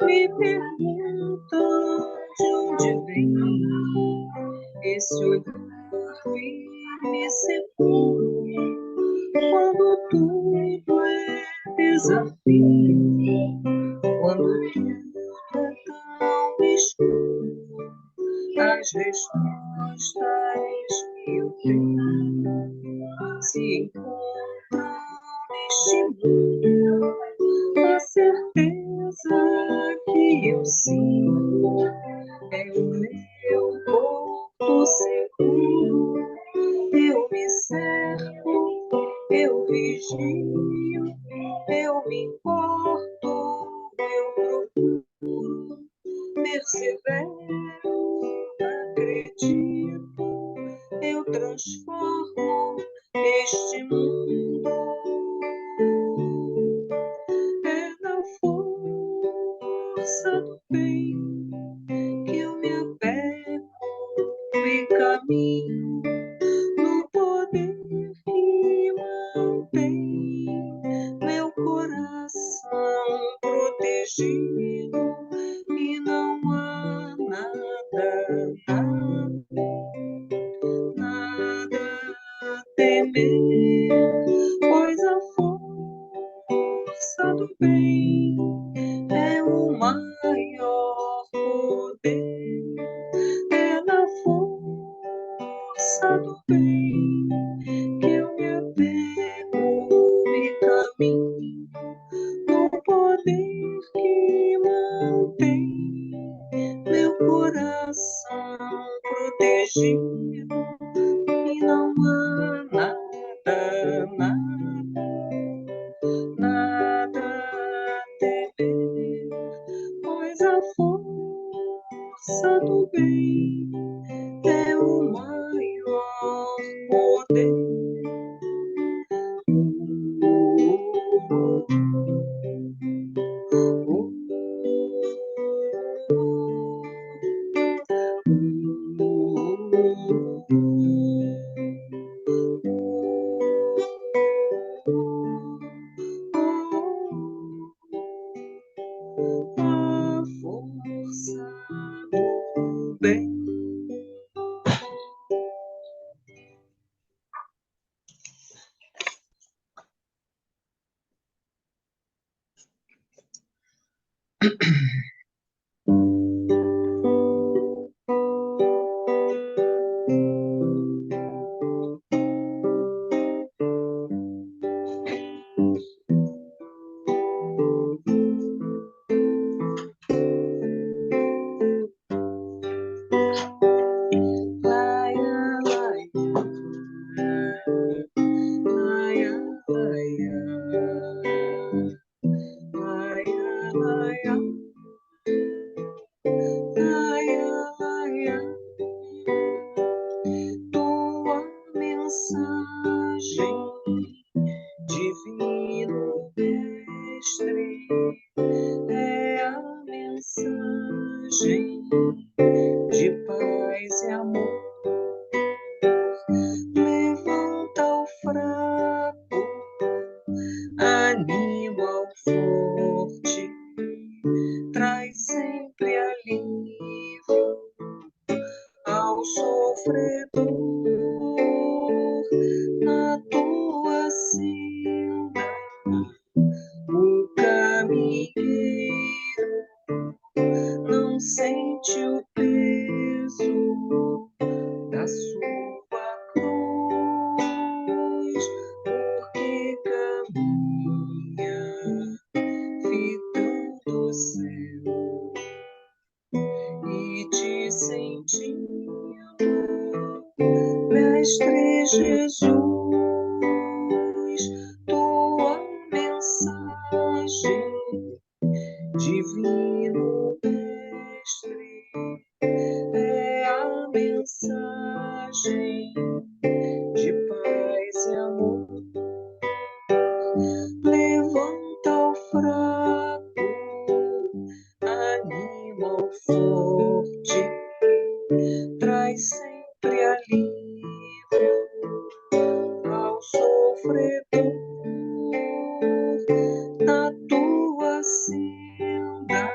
Me perguntam de onde vem esse olhar firme e seguro, quando tudo é desafio, quando tudo é tão escuro, as respostas que eu tenho se encontram neste mundo, a certeza que eu sinto é o meu porto seguro. Eu me cerco, eu vigio, eu me importo, eu procuro, persevero, acredito, eu transformo este mundo. É na força do bem que eu me apego e caminho, no poder que mantém meu coração protegido, e não há nada, nada a temer, pois a força do bem é o maior poder. É na força do bem que eu me apego e caminho, no poder que mantém meu coração protegido, e não há nada, nada a temer, pois a força do bem é o maior poder. A força do bem. Tua mensagem, divino mestre, é a mensagem de paz e amor. Levanta o fraco, anima o forte, traz sempre alívio ao sofredor. Na tua senda, o caminheiro não sente o peso da sua cruz, porque caminha fitando o céu e te sentindo, Mestre Jesus. Tua mensagem, divino mestre, é a mensagem de paz e amor. Levanta o fraco, anima o forte, traz sempre alívio ao sofredor. Na tua senda,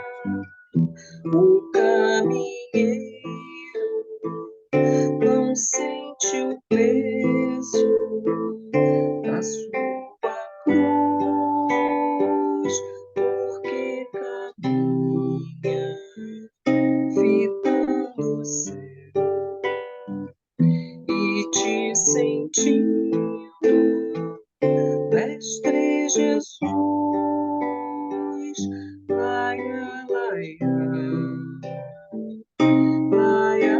O caminheiro não sente o peso da sua cruz, porque caminha fitando o céu e te sentindo, Mestre Jesus. Laia, laia, laia, laia,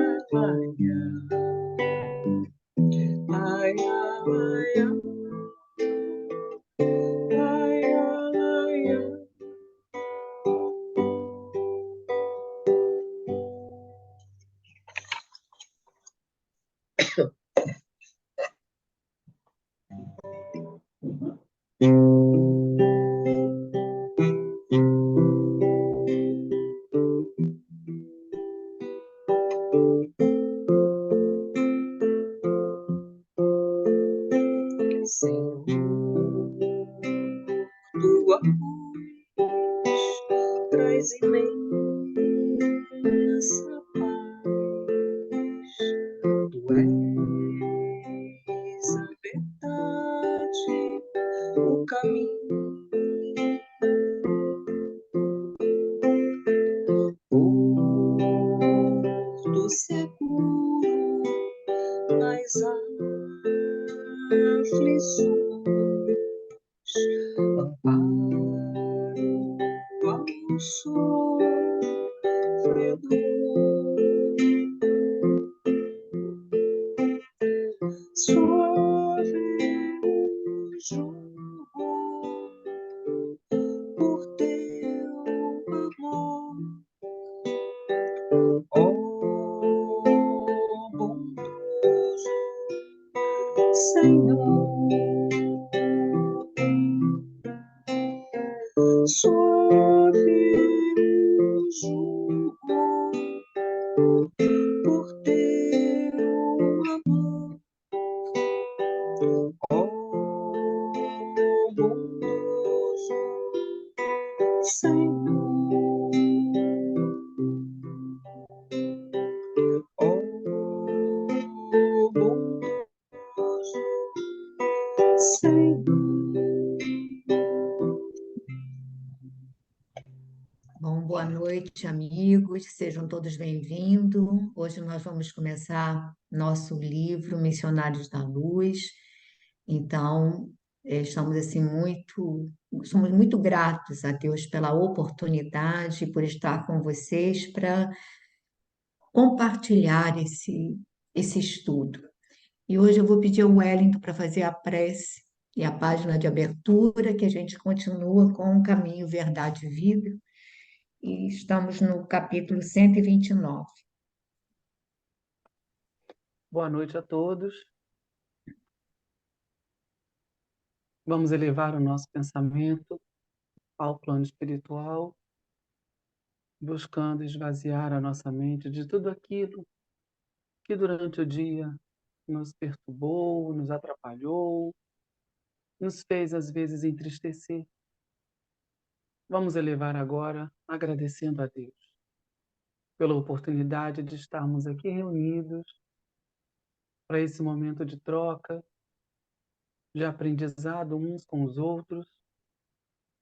laia, laia, laia, laia. Senhor, tua luz traz imensa paz. Tu és a verdade, o caminho, porto seguro nas aflições, amparo ao sofredor, suave o jugo por teu amor, ó bondoso Senhor. Suave o jugo por teu amor, ó bondoso Senhor, ó bondoso Senhor. Bom, boa noite, amigos, sejam todos bem-vindos. Hoje nós vamos começar nosso livro Missionários da Luz. Então, estamos assim somos muito gratos a Deus pela oportunidade, por estar com vocês para compartilhar esse estudo. E hoje eu vou pedir ao Wellington para fazer a prece e a página de abertura, que a gente continua com o caminho, verdade e vida. E estamos no capítulo 129. Boa noite a todos. Vamos elevar o nosso pensamento ao plano espiritual, buscando esvaziar a nossa mente de tudo aquilo que durante o dia nos perturbou, nos atrapalhou, nos fez às vezes entristecer. Vamos elevar agora agradecendo a Deus pela oportunidade de estarmos aqui reunidos para esse momento de troca, de aprendizado uns com os outros,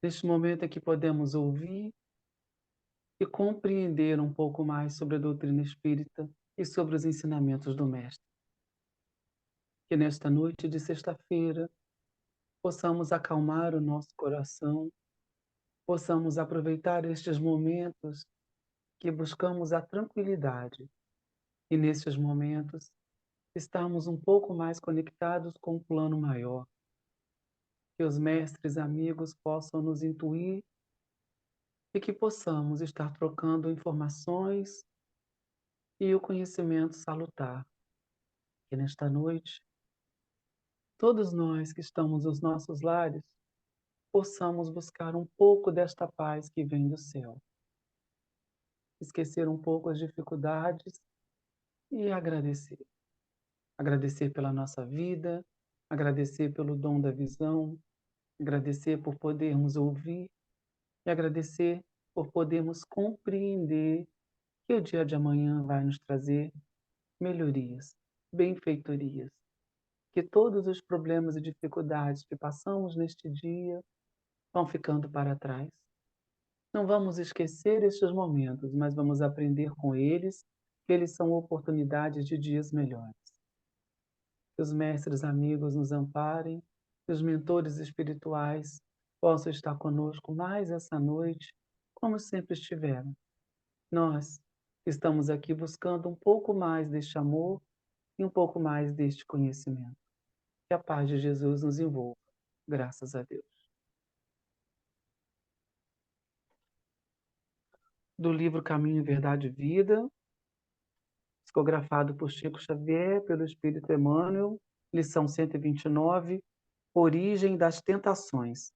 neste momento em que podemos ouvir e compreender um pouco mais sobre a doutrina espírita e sobre os ensinamentos do Mestre. Que nesta noite de sexta-feira possamos acalmar o nosso coração, possamos aproveitar estes momentos que buscamos a tranquilidade e nestes momentos estarmos um pouco mais conectados com o plano maior. Que os mestres amigos possam nos intuir e que possamos estar trocando informações e o conhecimento salutar. Que nesta noite, todos nós que estamos nos nossos lares, possamos buscar um pouco desta paz que vem do céu. Esquecer um pouco as dificuldades e agradecer. Agradecer pela nossa vida, agradecer pelo dom da visão, agradecer por podermos ouvir e agradecer por podermos compreender que o dia de amanhã vai nos trazer melhorias, benfeitorias, que todos os problemas e dificuldades que passamos neste dia vão ficando para trás. Não vamos esquecer estes momentos, mas vamos aprender com eles que eles são oportunidades de dias melhores. Que os mestres amigos nos amparem, que os mentores espirituais possam estar conosco mais essa noite, como sempre estiveram. Nós estamos aqui buscando um pouco mais deste amor e um pouco mais deste conhecimento. Que a paz de Jesus nos envolva. Graças a Deus. Do livro Caminho, Verdade e Vida, psicografado por Chico Xavier, pelo Espírito Emmanuel, lição 129, Origem das Tentações.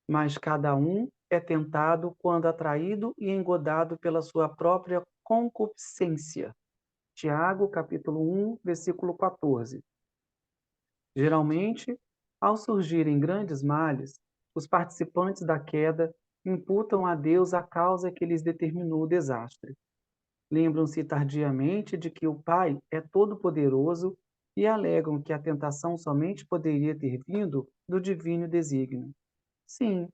Mas cada um é tentado quando atraído e engodado pela sua própria concupiscência. Tiago, capítulo 1, versículo 14. Geralmente, ao surgirem grandes males, os participantes da queda imputam a Deus a causa que lhes determinou o desastre. Lembram-se tardiamente de que o Pai é todo-poderoso e alegam que a tentação somente poderia ter vindo do divino desígnio. Sim,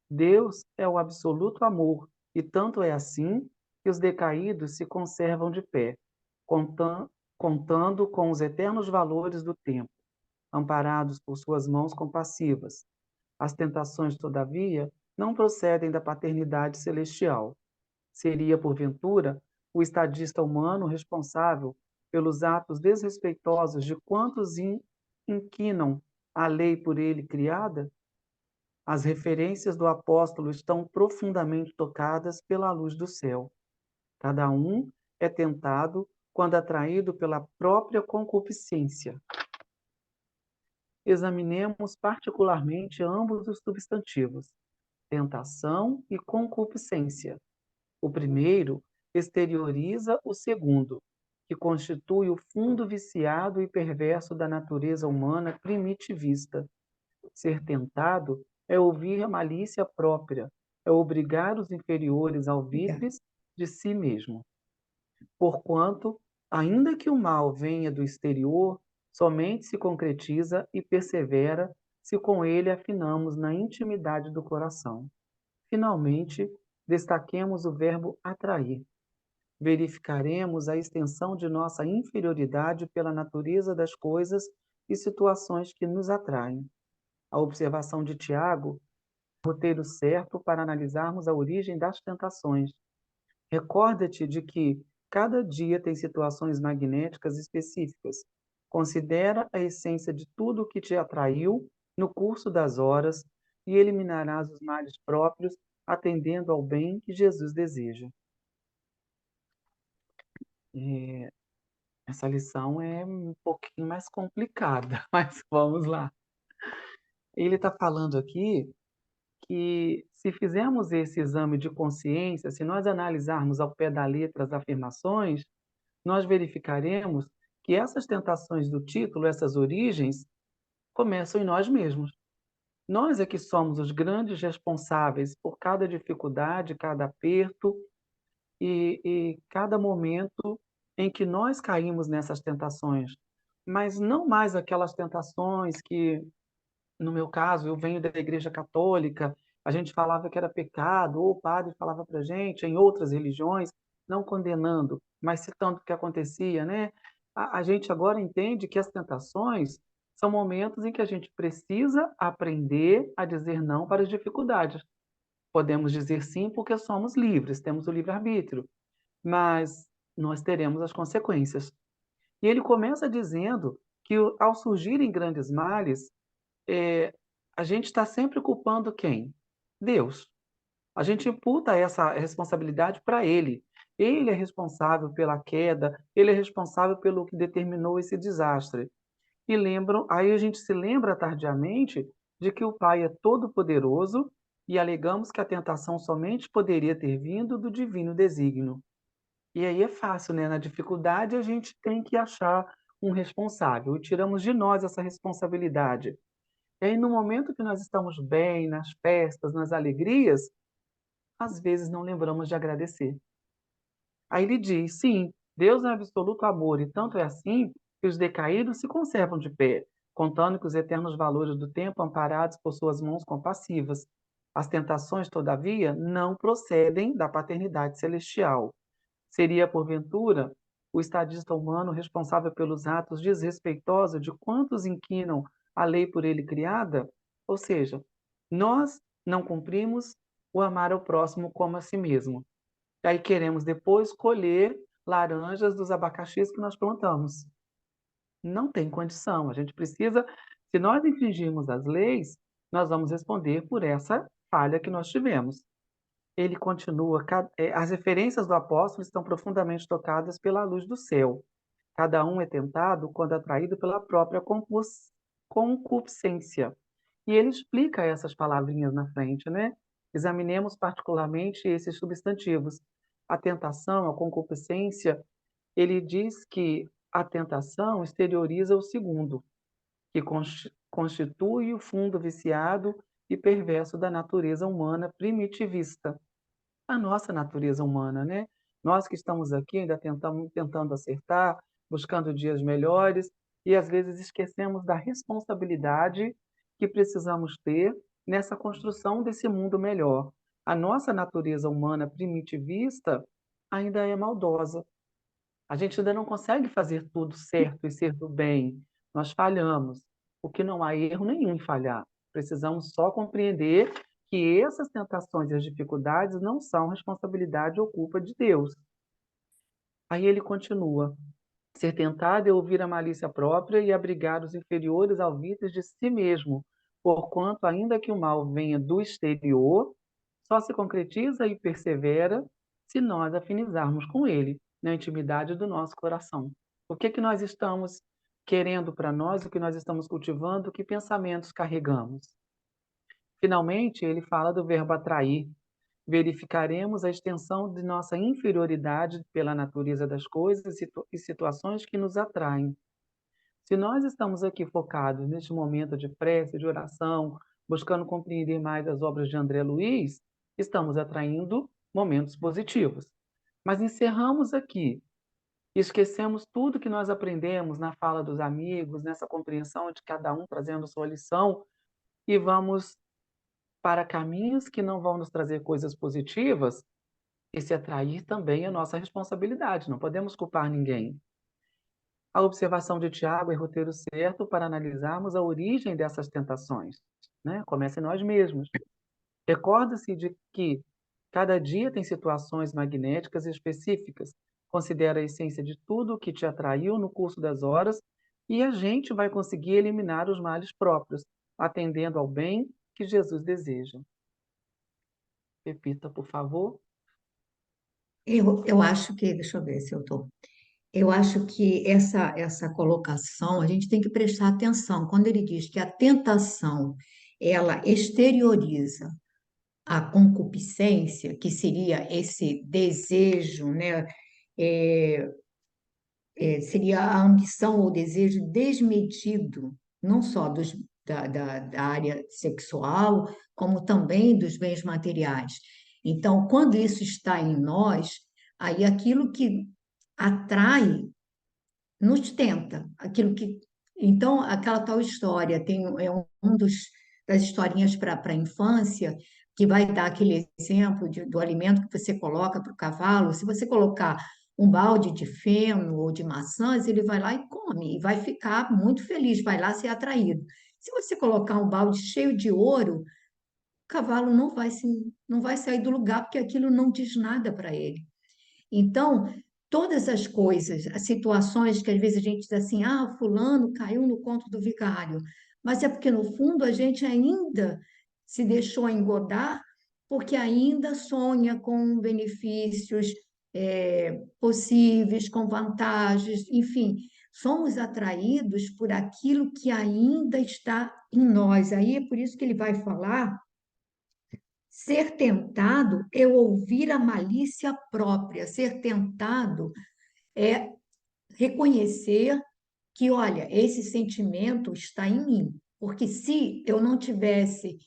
Deus é o absoluto amor, e tanto é assim que os decaídos se conservam de pé, contando com os eternos valores do tempo, amparados por suas mãos compassivas. As tentações, todavia, não procedem da paternidade celestial. Seria, porventura, o estadista humano responsável pelos atos desrespeitosos de quantos inquinam a lei por ele criada? As referências do apóstolo estão profundamente tocadas pela luz do céu. Cada um é tentado quando atraído pela própria concupiscência. Examinemos particularmente ambos os substantivos, tentação e concupiscência. O primeiro exterioriza o segundo, que constitui o fundo viciado e perverso da natureza humana primitivista. Ser tentado é ouvir a malícia própria, é obrigar os inferiores ao Obrigada. vícios de si mesmo. Porquanto, ainda que o mal venha do exterior, somente se concretiza e persevera se com ele afinamos na intimidade do coração. Finalmente, destaquemos o verbo atrair. Verificaremos a extensão de nossa inferioridade pela natureza das coisas e situações que nos atraem. A observação de Tiago, roteiro certo para analisarmos a origem das tentações. Recorda-te de que cada dia tem situações magnéticas específicas. Considera a essência de tudo o que te atraiu no curso das horas e eliminarás os males próprios, atendendo ao bem que Jesus deseja. Essa lição é um pouquinho mais complicada, mas vamos lá. Ele está falando aqui que se fizermos esse exame de consciência, se nós analisarmos ao pé da letra as afirmações, nós verificaremos que essas tentações do título, essas origens, começam em nós mesmos. Nós é que somos os grandes responsáveis por cada dificuldade, cada aperto e cada momento em que nós caímos nessas tentações. Mas não mais aquelas tentações que, no meu caso, eu venho da Igreja Católica, a gente falava que era pecado, ou o padre falava para a gente, em outras religiões, não condenando, mas citando o que acontecia, né? A gente agora entende que as tentações são momentos em que a gente precisa aprender a dizer não para as dificuldades. Podemos dizer sim porque somos livres, temos o livre-arbítrio, mas nós teremos as consequências. E ele começa dizendo que ao surgirem grandes males, a gente está sempre culpando quem? Deus. A gente imputa essa responsabilidade para ele. Ele é responsável pela queda, ele é responsável pelo que determinou esse desastre. E lembram, aí a gente se lembra tardiamente de que o Pai é todo-poderoso e alegamos que a tentação somente poderia ter vindo do divino desígnio. E aí é fácil, né? Na dificuldade a gente tem que achar um responsável e tiramos de nós essa responsabilidade. E aí, no momento que nós estamos bem, nas festas, nas alegrias, às vezes não lembramos de agradecer. Aí ele diz: sim, Deus é absoluto amor, e tanto é assim que os decaídos se conservam de pé, contando que os eternos valores do tempo amparados por suas mãos compassivas. As tentações, todavia, não procedem da paternidade celestial. Seria, porventura, o estadista humano responsável pelos atos desrespeitosos de quantos inquinam a lei por ele criada? Ou seja, nós não cumprimos o amar ao próximo como a si mesmo. E aí queremos depois colher laranjas dos abacaxis que nós plantamos. Não tem condição. A gente precisa, se nós infringirmos as leis, nós vamos responder por essa falha que nós tivemos. Ele continua, as referências do apóstolo estão profundamente tocadas pela luz do céu. Cada um é tentado quando atraído pela própria concupiscência. E ele explica essas palavrinhas na frente, né? Examinemos particularmente esses substantivos. A tentação, a concupiscência, ele diz que a tentação exterioriza o segundo, que constitui o fundo viciado e perverso da natureza humana primitivista. A nossa natureza humana, né? Nós que estamos aqui ainda tentando acertar, buscando dias melhores, e às vezes esquecemos da responsabilidade que precisamos ter nessa construção desse mundo melhor. A nossa natureza humana primitivista ainda é maldosa. A gente ainda não consegue fazer tudo certo e ser do bem. Nós falhamos, o que não há erro nenhum em falhar. Precisamos só compreender que essas tentações e as dificuldades não são responsabilidade ou culpa de Deus. Aí ele continua: ser tentado é ouvir a malícia própria e abrigar os inferiores alvitres de si mesmo, porquanto, ainda que o mal venha do exterior, só se concretiza e persevera se nós afinizarmos com ele, na intimidade do nosso coração. O que nós estamos querendo para nós, o que nós estamos cultivando, que pensamentos carregamos? Finalmente, ele fala do verbo atrair. Verificaremos a extensão de nossa inferioridade pela natureza das coisas e situações que nos atraem. Se nós estamos aqui focados neste momento de prece, de oração, buscando compreender mais as obras de André Luiz, estamos atraindo momentos positivos. Mas encerramos aqui e esquecemos tudo que nós aprendemos na fala dos amigos, nessa compreensão de cada um trazendo sua lição, e vamos para caminhos que não vão nos trazer coisas positivas. Esse atrair também é nossa responsabilidade, não podemos culpar ninguém. A observação de Tiago é roteiro certo para analisarmos a origem dessas tentações, né? Começa em nós mesmos. Recorda-se de que cada dia tem situações magnéticas específicas. Considera a essência de tudo o que te atraiu no curso das horas e a gente vai conseguir eliminar os males próprios, atendendo ao bem que Jesus deseja. Repita, por favor. Eu acho que, deixa eu ver se eu estou. Eu acho que essa colocação a gente tem que prestar atenção. Quando ele diz que a tentação ela exterioriza a concupiscência, que seria esse desejo, né? É, seria a ambição ou desejo desmedido, não só da área sexual, como também dos bens materiais. Então, quando isso está em nós, aí aquilo que atrai nos tenta, aquilo que. Então, aquela tal história, um das historinhas para a infância, que vai dar aquele exemplo do alimento que você coloca para o cavalo. Se você colocar um balde de feno ou de maçãs, ele vai lá e come, e vai ficar muito feliz, vai lá ser atraído. Se você colocar um balde cheio de ouro, o cavalo não vai sair do lugar, porque aquilo não diz nada para ele. Então, todas as coisas, as situações que às vezes a gente diz assim, ah, fulano caiu no conto do vigário, mas é porque no fundo a gente ainda se deixou engodar, porque ainda sonha com benefícios possíveis, com vantagens, enfim, somos atraídos por aquilo que ainda está em nós. Aí é por isso que ele vai falar. Ser tentado é ouvir a malícia própria. Ser tentado é reconhecer que, olha, esse sentimento está em mim. Porque se eu não tivesse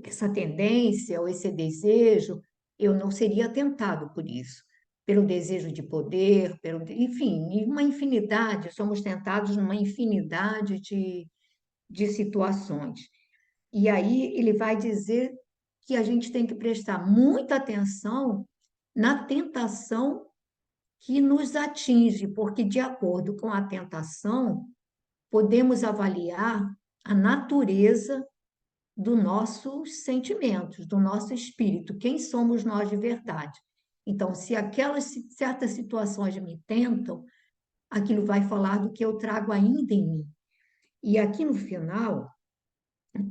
essa tendência ou esse desejo, eu não seria tentado por isso. pelo desejo de poder, enfim, uma infinidade, somos tentados numa infinidade de situações. E aí ele vai dizer que a gente tem que prestar muita atenção na tentação que nos atinge, porque de acordo com a tentação, podemos avaliar a natureza dos nossos sentimentos, do nosso espírito, quem somos nós de verdade. Então, se aquelas certas situações me tentam, aquilo vai falar do que eu trago ainda em mim. E aqui no final,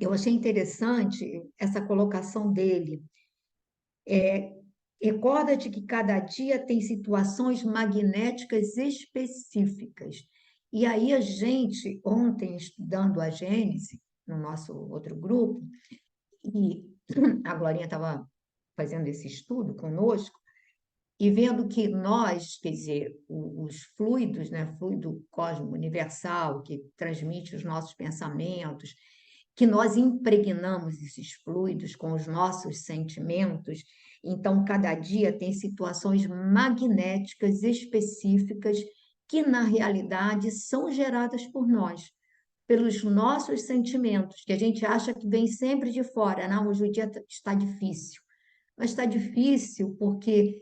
eu achei interessante essa colocação dele. Recorda-te que cada dia tem situações magnéticas específicas. E aí a gente, ontem, estudando a Gênese, no nosso outro grupo, e a Glorinha estava fazendo esse estudo conosco, e vendo que nós, quer dizer, os fluidos, né, fluido cósmico universal, que transmite os nossos pensamentos, que nós impregnamos esses fluidos com os nossos sentimentos, então cada dia tem situações magnéticas específicas que, na realidade, são geradas por nós, pelos nossos sentimentos, que a gente acha que vem sempre de fora. Não, hoje o dia está difícil. Mas está difícil porque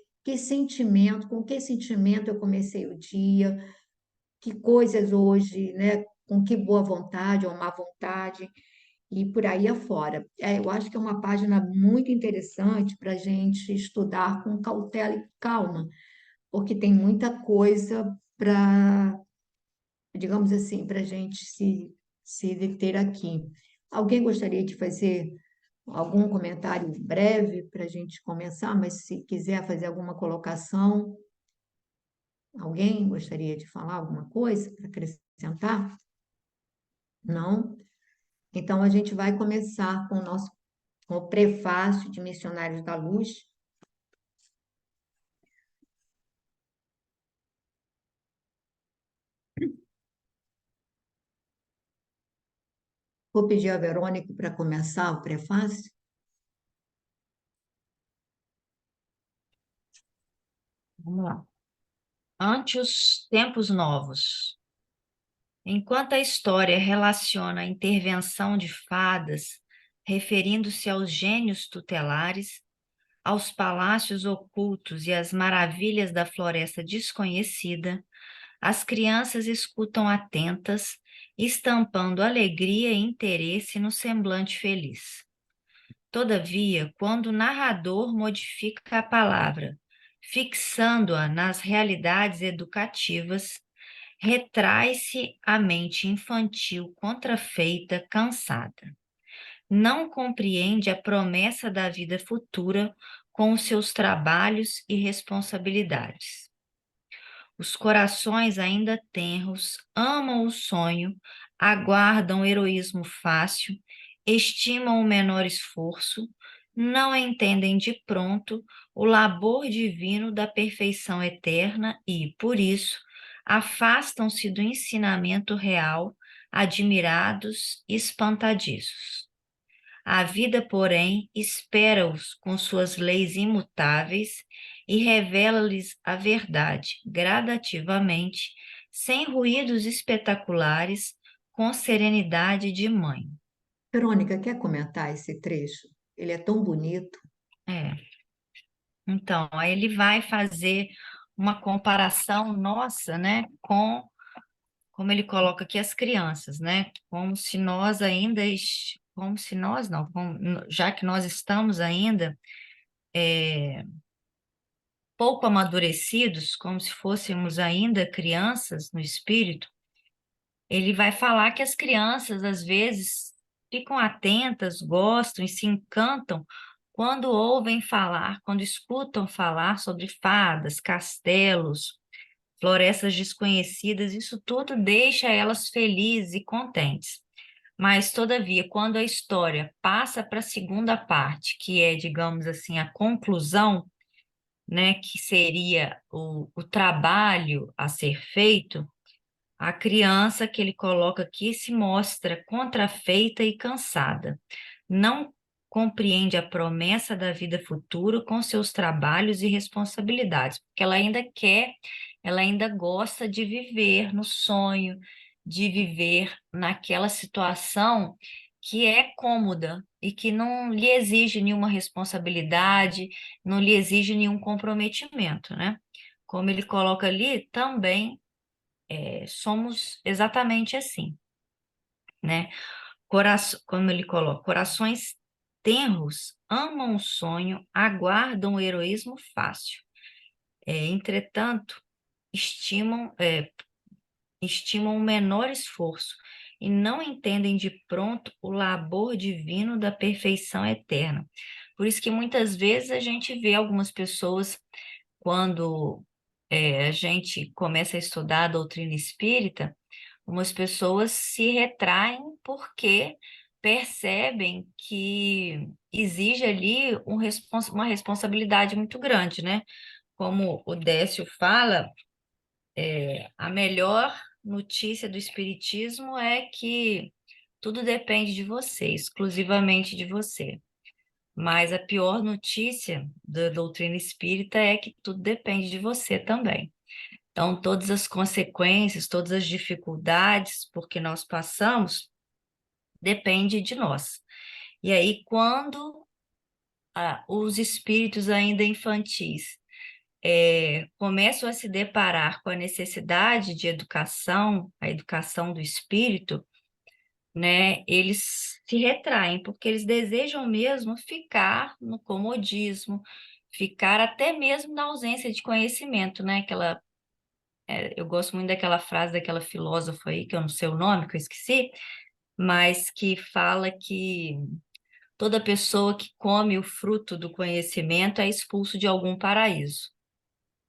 com que sentimento eu comecei o dia, que coisas hoje, né? Com que boa vontade ou má vontade, e por aí afora. Eu acho que é uma página muito interessante para a gente estudar com cautela e calma, porque tem muita coisa para, digamos assim, para a gente se deter aqui. Alguém gostaria de fazer algum comentário breve para a gente começar, mas se quiser fazer alguma colocação, alguém gostaria de falar alguma coisa para acrescentar? Não? Então a gente vai começar com o prefácio de Missionários da Luz. Vou pedir a Verônica para começar o prefácio. Vamos lá. Ante os tempos novos. Enquanto a história relaciona a intervenção de fadas, referindo-se aos gênios tutelares, aos palácios ocultos e às maravilhas da floresta desconhecida, as crianças escutam atentas, estampando alegria e interesse no semblante feliz. Todavia, quando o narrador modifica a palavra, fixando-a nas realidades educativas, retrai-se a mente infantil contrafeita, cansada. Não compreende a promessa da vida futura com os seus trabalhos e responsabilidades. Os corações ainda tenros amam o sonho, aguardam o heroísmo fácil, estimam o menor esforço, não entendem de pronto o labor divino da perfeição eterna e, por isso, afastam-se do ensinamento real, admirados e espantadiços. A vida, porém, espera-os com suas leis imutáveis e revela-lhes a verdade gradativamente, sem ruídos espetaculares, com serenidade de mãe. Verônica, quer comentar esse trecho? Ele é tão bonito. Então, aí ele vai fazer uma comparação nossa, né, com, como ele coloca aqui, as crianças, né, como se nós ainda, como se nós não, já que nós estamos ainda pouco amadurecidos, como se fôssemos ainda crianças no espírito, ele vai falar que as crianças, às vezes, ficam atentas, gostam e se encantam quando ouvem falar, quando escutam falar sobre fadas, castelos, florestas desconhecidas, isso tudo deixa elas felizes e contentes. Mas, todavia, quando a história passa para a segunda parte, que é, digamos assim, a conclusão, né, que seria o trabalho a ser feito, a criança que ele coloca aqui se mostra contrafeita e cansada. Não compreende a promessa da vida futura com seus trabalhos e responsabilidades, porque ela ainda quer, ela ainda gosta de viver no sonho, de viver naquela situação que é cômoda e que não lhe exige nenhuma responsabilidade, não lhe exige nenhum comprometimento, né? Como ele coloca ali, também somos exatamente assim, né? Como ele coloca, corações tenros amam o sonho, aguardam o heroísmo fácil. Entretanto, estimam, estimam o menor esforço e não entendem de pronto o labor divino da perfeição eterna. Por isso que muitas vezes a gente vê algumas pessoas, quando a gente começa a estudar a doutrina espírita, umas pessoas se retraem porque percebem que exige ali uma responsabilidade muito grande, né? Como o Décio fala, a melhor notícia do Espiritismo é que tudo depende de você, exclusivamente de você. Mas a pior notícia da doutrina espírita é que tudo depende de você também. Então, todas as consequências, todas as dificuldades por que nós passamos, depende de nós. E aí, quando os espíritos ainda infantis começam a se deparar com a necessidade de educação, a educação do espírito, né, eles se retraem, porque eles desejam mesmo ficar no comodismo, ficar até mesmo na ausência de conhecimento, né? Eu gosto muito daquela frase daquela filósofa aí, que eu não sei o nome, que eu esqueci, mas que fala que toda pessoa que come o fruto do conhecimento é expulso de algum paraíso,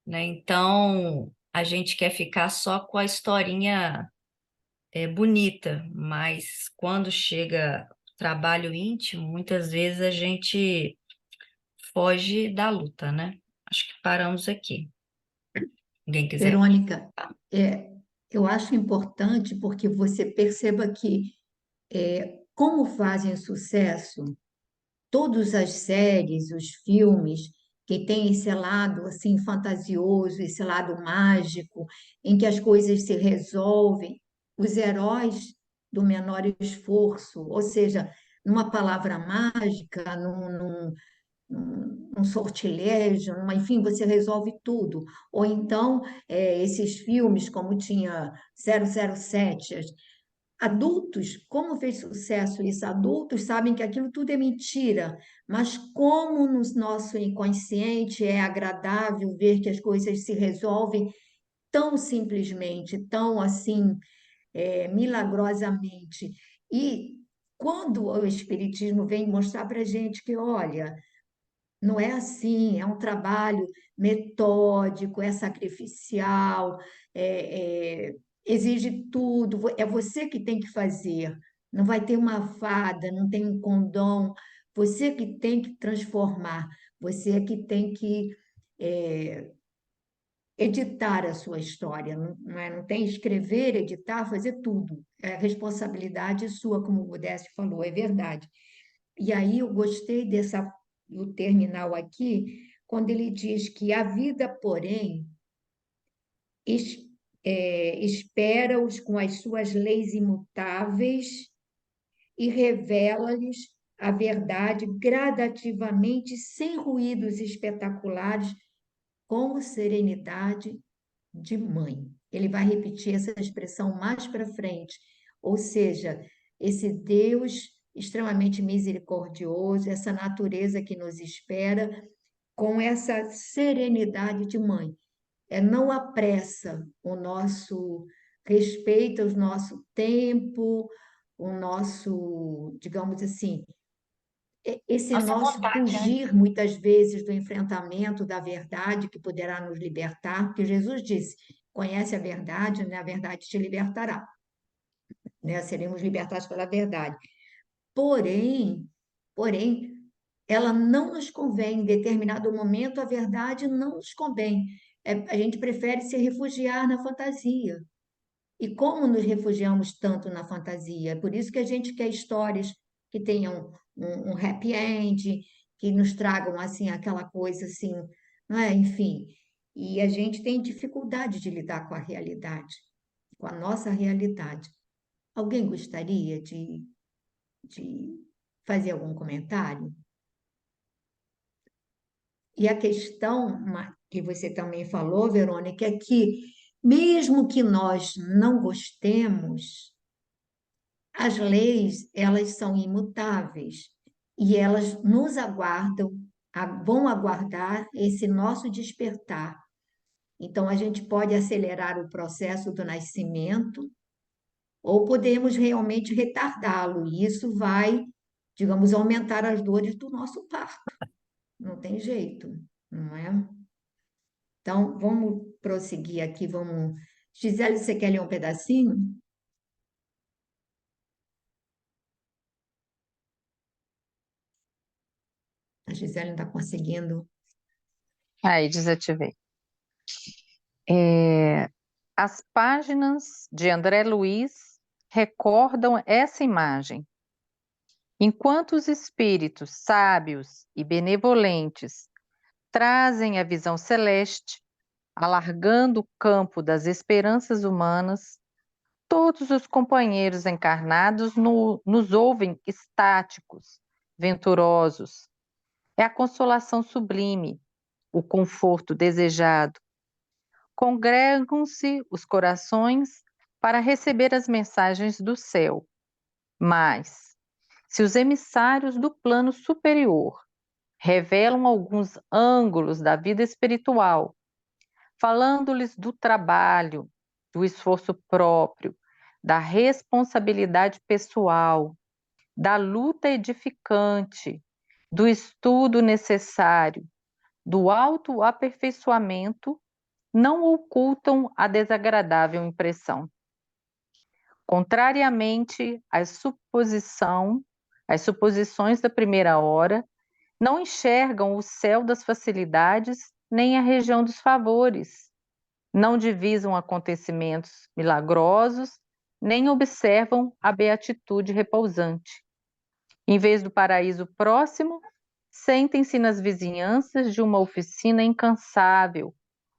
né? Então, a gente quer ficar só com a historinha bonita, mas quando chega o trabalho íntimo, muitas vezes a gente foge da luta, né? Acho que paramos aqui. Ninguém quiser. Verônica, eu acho importante porque você perceba que, como fazem sucesso todas as séries, os filmes, que tem esse lado assim fantasioso, esse lado mágico, em que as coisas se resolvem, os heróis do menor esforço, ou seja, numa palavra mágica, num sortilégio, enfim, você resolve tudo. Ou então, esses filmes, como tinha 007, adultos, como fez sucesso isso? Adultos sabem que aquilo tudo é mentira, mas como no nosso inconsciente é agradável ver que as coisas se resolvem tão simplesmente, tão assim, milagrosamente. E quando o Espiritismo vem mostrar para a gente que, olha, não é assim, é um trabalho metódico, é sacrificial, exige tudo, é você que tem que fazer. Não vai ter uma fada, não tem um condom, você que tem que transformar, você que tem que é, editar a sua história, não tem escrever, editar, fazer tudo. É responsabilidade sua, como o Modeste falou, é verdade. E aí eu gostei do terminal aqui, quando ele diz que a vida, porém, es- espera-os com as suas leis imutáveis e revela-lhes a verdade gradativamente, sem ruídos espetaculares, com serenidade de mãe. Ele vai repetir essa expressão mais para frente, ou seja, esse Deus extremamente misericordioso, essa natureza que nos espera, com essa serenidade de mãe. Não apressa o nosso respeita o nosso tempo, o nosso, digamos assim, esse Nossa nosso vontade, né? fugir muitas vezes do enfrentamento da verdade que poderá nos libertar, porque Jesus disse: conhece a verdade, né? A verdade te libertará, né? Seremos libertados pela verdade. Porém, porém, ela não nos convém, em determinado momento, a verdade não nos convém. A gente prefere se refugiar na fantasia. E como nos refugiamos tanto na fantasia? É por isso que a gente quer histórias que tenham um happy end, que nos tragam assim aquela coisa assim, não é? Enfim, e a gente tem dificuldade de lidar com a realidade, com a nossa realidade. Alguém gostaria de fazer algum comentário? E a questão que você também falou, Verônica, é que mesmo que nós não gostemos, as leis, elas são imutáveis e elas nos aguardam, vão aguardar esse nosso despertar. Então, a gente pode acelerar o processo do nascimento ou podemos realmente retardá-lo, e isso vai, digamos, aumentar as dores do nosso parto. Não tem jeito, não é? Então, vamos prosseguir aqui, vamos. Gisele, você quer ler um pedacinho? A Gisele não está conseguindo. Aí, desativei. É, as páginas de André Luiz recordam essa imagem. Enquanto os espíritos sábios e benevolentes trazem a visão celeste, alargando o campo das esperanças humanas, todos os companheiros encarnados nos ouvem estáticos, venturosos. É a consolação sublime, o conforto desejado. Congregam-se os corações para receber as mensagens do céu. Mas, se os emissários do plano superior revelam alguns ângulos da vida espiritual, falando-lhes do trabalho, do esforço próprio, da responsabilidade pessoal, da luta edificante, do estudo necessário, do autoaperfeiçoamento, não ocultam a desagradável impressão. Contrariamente às suposições da primeira hora, não enxergam o céu das facilidades nem a região dos favores, não divisam acontecimentos milagrosos, nem observam a beatitude repousante. Em vez do paraíso próximo, sentem-se nas vizinhanças de uma oficina incansável,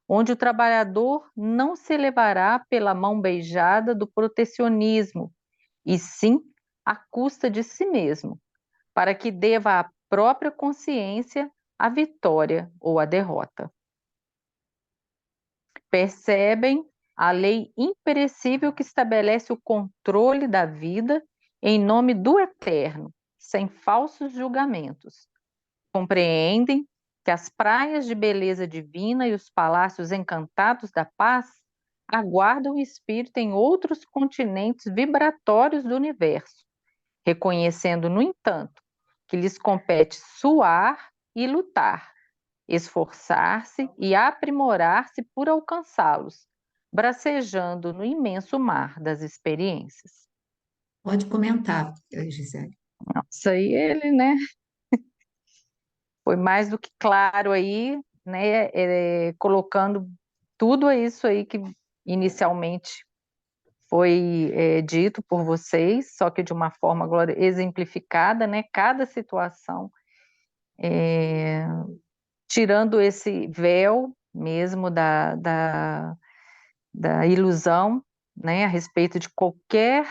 onde o trabalhador não se elevará pela mão beijada do protecionismo, e sim à custa de si mesmo, para que deva à própria consciência a vitória ou a derrota. Percebem a lei imperecível que estabelece o controle da vida em nome do eterno, sem falsos julgamentos. Compreendem que as praias de beleza divina e os palácios encantados da paz aguardam o espírito em outros continentes vibratórios do universo, reconhecendo, no entanto, que lhes compete suar e lutar, esforçar-se e aprimorar-se por alcançá-los, bracejando no imenso mar das experiências. Pode comentar, Gisele. Nossa, aí ele, né, foi mais do que claro aí, né, colocando tudo isso aí que inicialmente foi dito por vocês, só que de uma forma agora exemplificada, né, cada situação, tirando esse véu mesmo da ilusão, né, a respeito de qualquer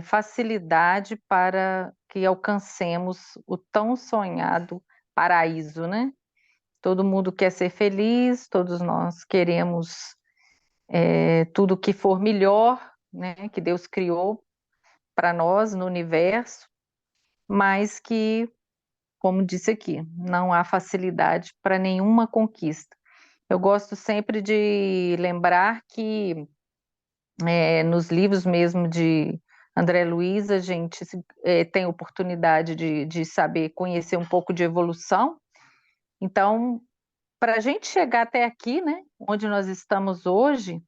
facilidade para que alcancemos o tão sonhado paraíso, né? Todo mundo quer ser feliz, todos nós queremos tudo que for melhor, né? Que Deus criou para nós no universo, mas que, como disse aqui, não há facilidade para nenhuma conquista. Eu gosto sempre de lembrar que nos livros mesmo de André Luiz, a gente tem oportunidade de saber, conhecer um pouco de evolução. Então, para a gente chegar até aqui, né, onde nós estamos hoje,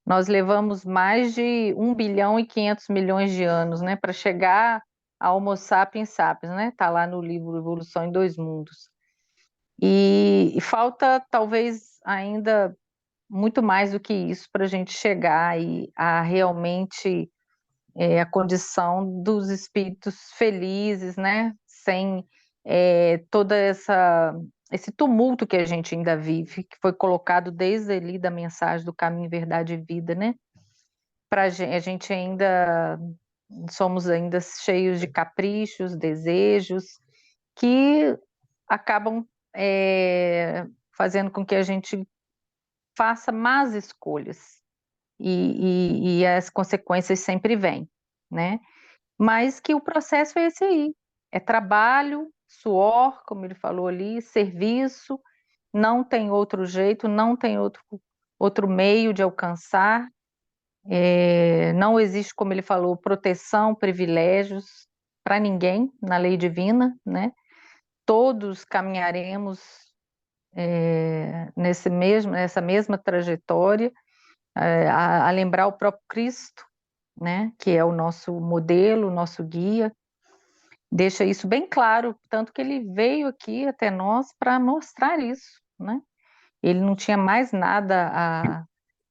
nós levamos mais de 1 bilhão e 500 milhões de anos, né, para chegar a Homo sapiens sapiens, né, tá lá no livro Evolução em Dois Mundos. E falta talvez ainda muito mais do que isso para a gente chegar a realmente a condição dos espíritos felizes, né? Sem toda esse tumulto que a gente ainda vive, que foi colocado desde ali da mensagem do caminho, verdade e vida, né? A gente ainda somos ainda cheios de caprichos, desejos, que acabam fazendo com que a gente faça más escolhas e as consequências sempre vêm, né? Mas que o processo é esse aí, é trabalho, suor, como ele falou ali, serviço, não tem outro jeito, não tem outro meio de alcançar, não existe, como ele falou, proteção, privilégios para ninguém na lei divina, né? Todos caminharemos nessa mesma trajetória, a lembrar o próprio Cristo, né? Que é o nosso modelo, o nosso guia, deixa isso bem claro, tanto que ele veio aqui até nós para mostrar isso, né? Ele não tinha mais nada a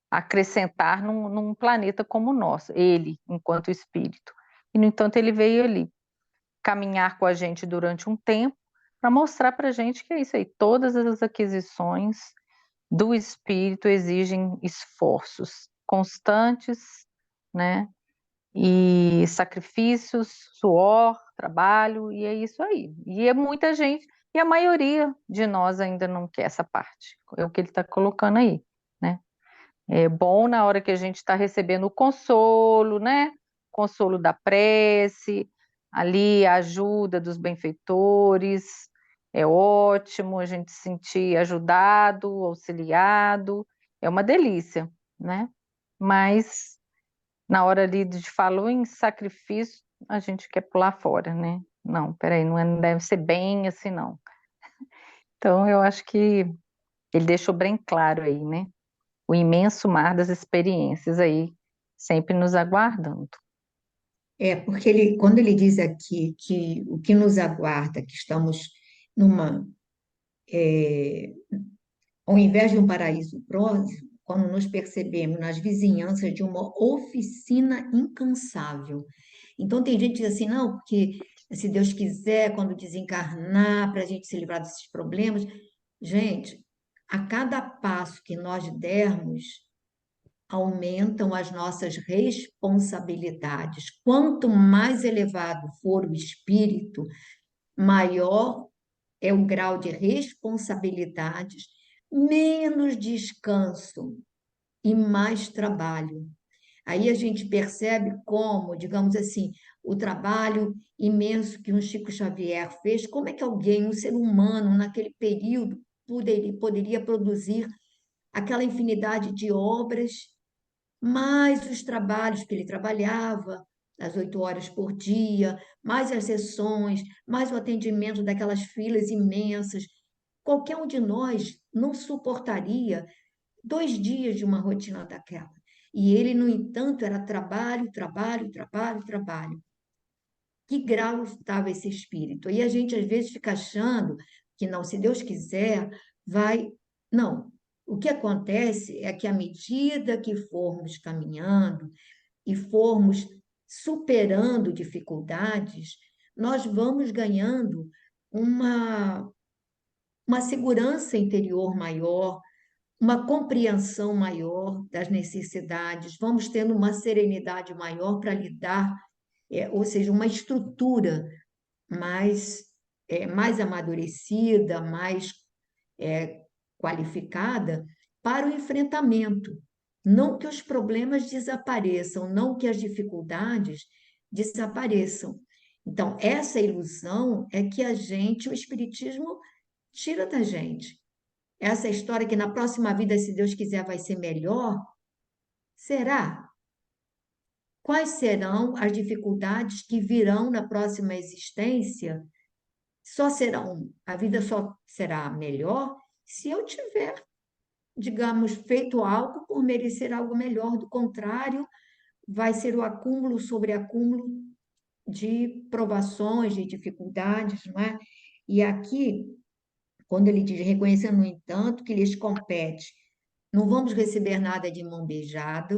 acrescentar num planeta como o nosso, ele, enquanto espírito. E, no entanto, ele veio ali caminhar com a gente durante um tempo para mostrar para a gente que é isso aí, todas as aquisições do espírito exigem esforços constantes, né? E sacrifícios, suor, trabalho, e é isso aí. E é muita gente, e a maioria de nós ainda não quer essa parte, é o que ele está colocando aí, né? É bom na hora que a gente está recebendo o consolo, né? Consolo da prece, ali a ajuda dos benfeitores, é ótimo a gente se sentir ajudado, auxiliado, é uma delícia, né? Mas na hora ali de falou em sacrifício, a gente quer pular fora, né? Não, peraí, não deve ser bem assim, não. Então, eu acho que ele deixou bem claro aí, né? O imenso mar das experiências aí, sempre nos aguardando. Porque quando ele diz aqui que o que nos aguarda, que estamos numa, é, ao invés de um paraíso próximo, quando nos percebemos nas vizinhanças de uma oficina incansável. Então, tem gente que diz assim, não, porque se Deus quiser, quando desencarnar, para a gente se livrar desses problemas. Gente, a cada passo que nós dermos, aumentam as nossas responsabilidades. Quanto mais elevado for o espírito, maior é o grau de responsabilidades, menos descanso e mais trabalho. Aí a gente percebe como, digamos assim, o trabalho imenso que um Chico Xavier fez, como é que alguém, um ser humano, naquele período, poderia produzir aquela infinidade de obras, mais os trabalhos que ele trabalhava, as 8 horas por dia, mais as sessões, mais o atendimento daquelas filas imensas. Qualquer um de nós não suportaria 2 dias de uma rotina daquela. E ele, no entanto, era trabalho, trabalho, trabalho, trabalho. Que grau estava esse espírito? E a gente, às vezes, fica achando que não, se Deus quiser, vai. Não. O que acontece é que, à medida que formos caminhando e formos superando dificuldades, nós vamos ganhando uma, uma segurança interior maior, uma compreensão maior das necessidades, vamos tendo uma serenidade maior para lidar, ou seja, uma estrutura mais, mais amadurecida, mais qualificada para o enfrentamento. Não que os problemas desapareçam, não que as dificuldades desapareçam. Então, essa ilusão é que o Espiritismo tira da gente. Essa história que na próxima vida, se Deus quiser, vai ser melhor, será? Quais serão as dificuldades que virão na próxima existência? A vida só será melhor se eu tiver, digamos, feito algo por merecer algo melhor. Do contrário, vai ser o acúmulo sobre acúmulo de provações, de dificuldades, não é? E aqui, quando ele diz, reconhecendo, no entanto, que lhes compete, não vamos receber nada de mão beijada.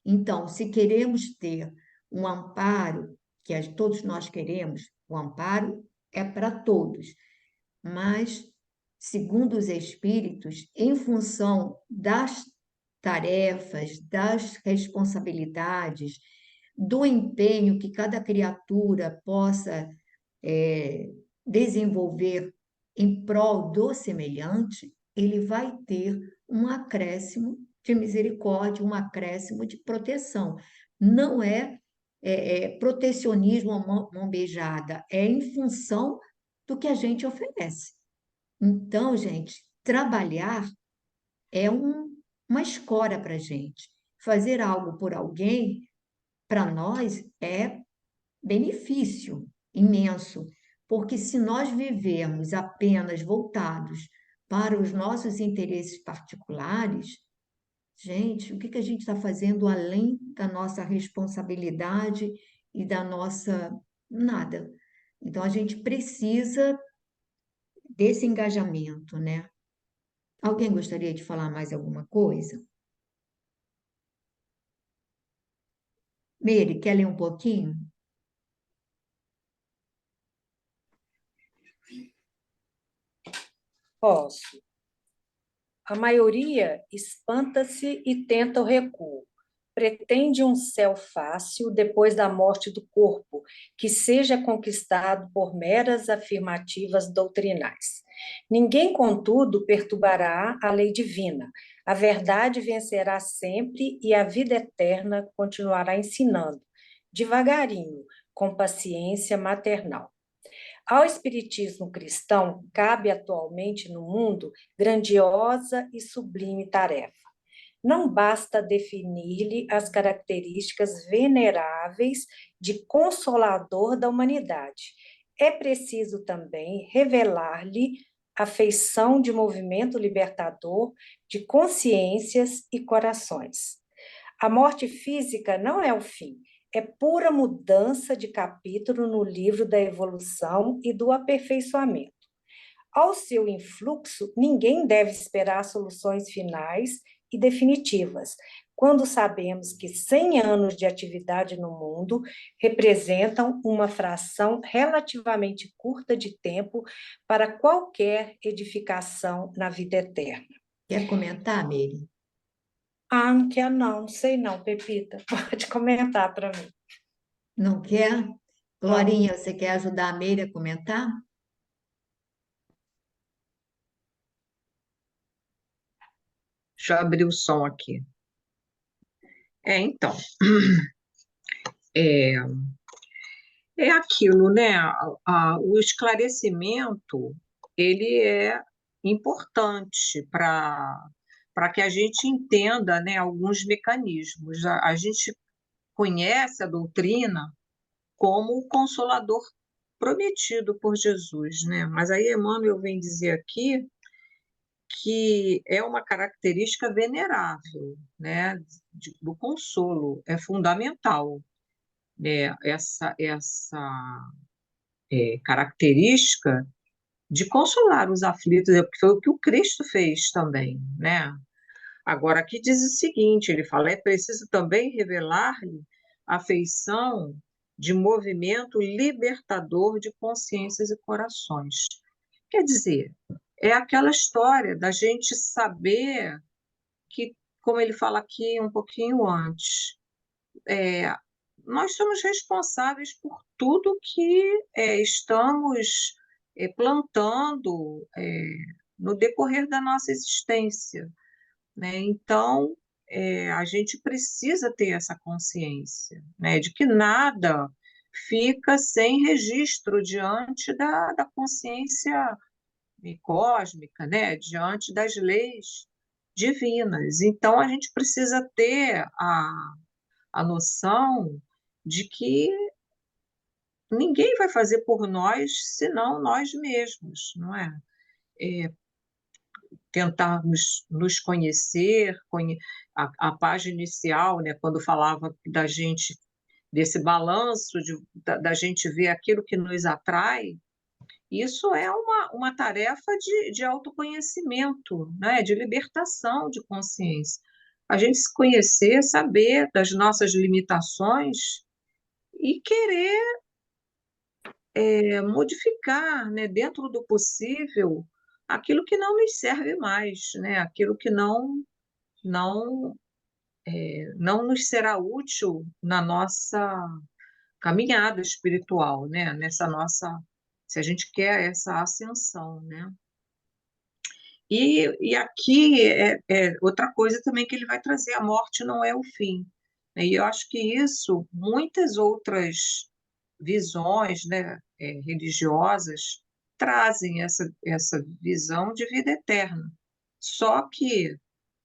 Então, se queremos ter um amparo todos nós queremos, o amparo é para todos, mas, segundo os espíritos, em função das tarefas, das responsabilidades, do empenho que cada criatura possa desenvolver em prol do semelhante, ele vai ter um acréscimo de misericórdia, um acréscimo de proteção. Não é protecionismo à mão beijada, é em função do que a gente oferece. Então, gente, trabalhar é uma escora para a gente. Fazer algo por alguém, para nós, é benefício imenso, porque se nós vivermos apenas voltados para os nossos interesses particulares, gente, o que que a gente está fazendo além da nossa responsabilidade e da nossa nada? Então, a gente precisa desse engajamento, né? Alguém gostaria de falar mais alguma coisa? Meire, quer ler um pouquinho? Posso. A maioria espanta-se e tenta o recuo. Pretende um céu fácil depois da morte do corpo, que seja conquistado por meras afirmativas doutrinais. Ninguém, contudo, perturbará a lei divina. A verdade vencerá sempre e a vida eterna continuará ensinando, devagarinho, com paciência maternal. Ao espiritismo cristão, cabe atualmente no mundo grandiosa e sublime tarefa. Não basta definir-lhe as características veneráveis de consolador da humanidade. É preciso também revelar-lhe a feição de movimento libertador de consciências e corações. A morte física não é o fim, é pura mudança de capítulo no livro da evolução e do aperfeiçoamento. Ao seu influxo, ninguém deve esperar soluções finais e definitivas, quando sabemos que 100 anos de atividade no mundo representam uma fração relativamente curta de tempo para qualquer edificação na vida eterna. Quer comentar, Meire? Ah, não quer não sei não, Pepita. Pode comentar para mim. Não quer? Glorinha, você quer ajudar a Meire a comentar? Deixa eu abrir o som aqui. Então, é, é aquilo, né? O esclarecimento, ele é importante para que a gente entenda, né, alguns mecanismos. A gente conhece a doutrina como o consolador prometido por Jesus, né? Mas aí Emmanuel vem dizer aqui que é uma característica venerável, né, do consolo, é fundamental, né, essa característica de consolar os aflitos, porque foi o que o Cristo fez também, né? Agora, aqui diz o seguinte, ele fala, é preciso também revelar-lhe a feição de movimento libertador de consciências e corações. Quer dizer, é aquela história da gente saber que, como ele fala aqui um pouquinho antes, nós somos responsáveis por tudo que estamos plantando no decorrer da nossa existência, né? Então, a gente precisa ter essa consciência, né, de que nada fica sem registro diante da consciência cósmica, né, diante das leis divinas. Então, a gente precisa ter a noção de que ninguém vai fazer por nós senão nós mesmos, não é? Tentarmos nos conhecer, a página inicial, né, quando falava da gente, desse balanço, da gente ver aquilo que nos atrai, isso é uma tarefa de autoconhecimento, né, de libertação de consciência. A gente se conhecer, saber das nossas limitações e querer modificar, né, dentro do possível, aquilo que não nos serve mais, né, aquilo que não não nos será útil na nossa caminhada espiritual, né, nessa nossa, se a gente quer essa ascensão, né. E aqui outra coisa também que ele vai trazer, a morte não é o fim, né, e eu acho que isso, muitas outras visões, né, religiosas, trazem essa visão de vida eterna. Só que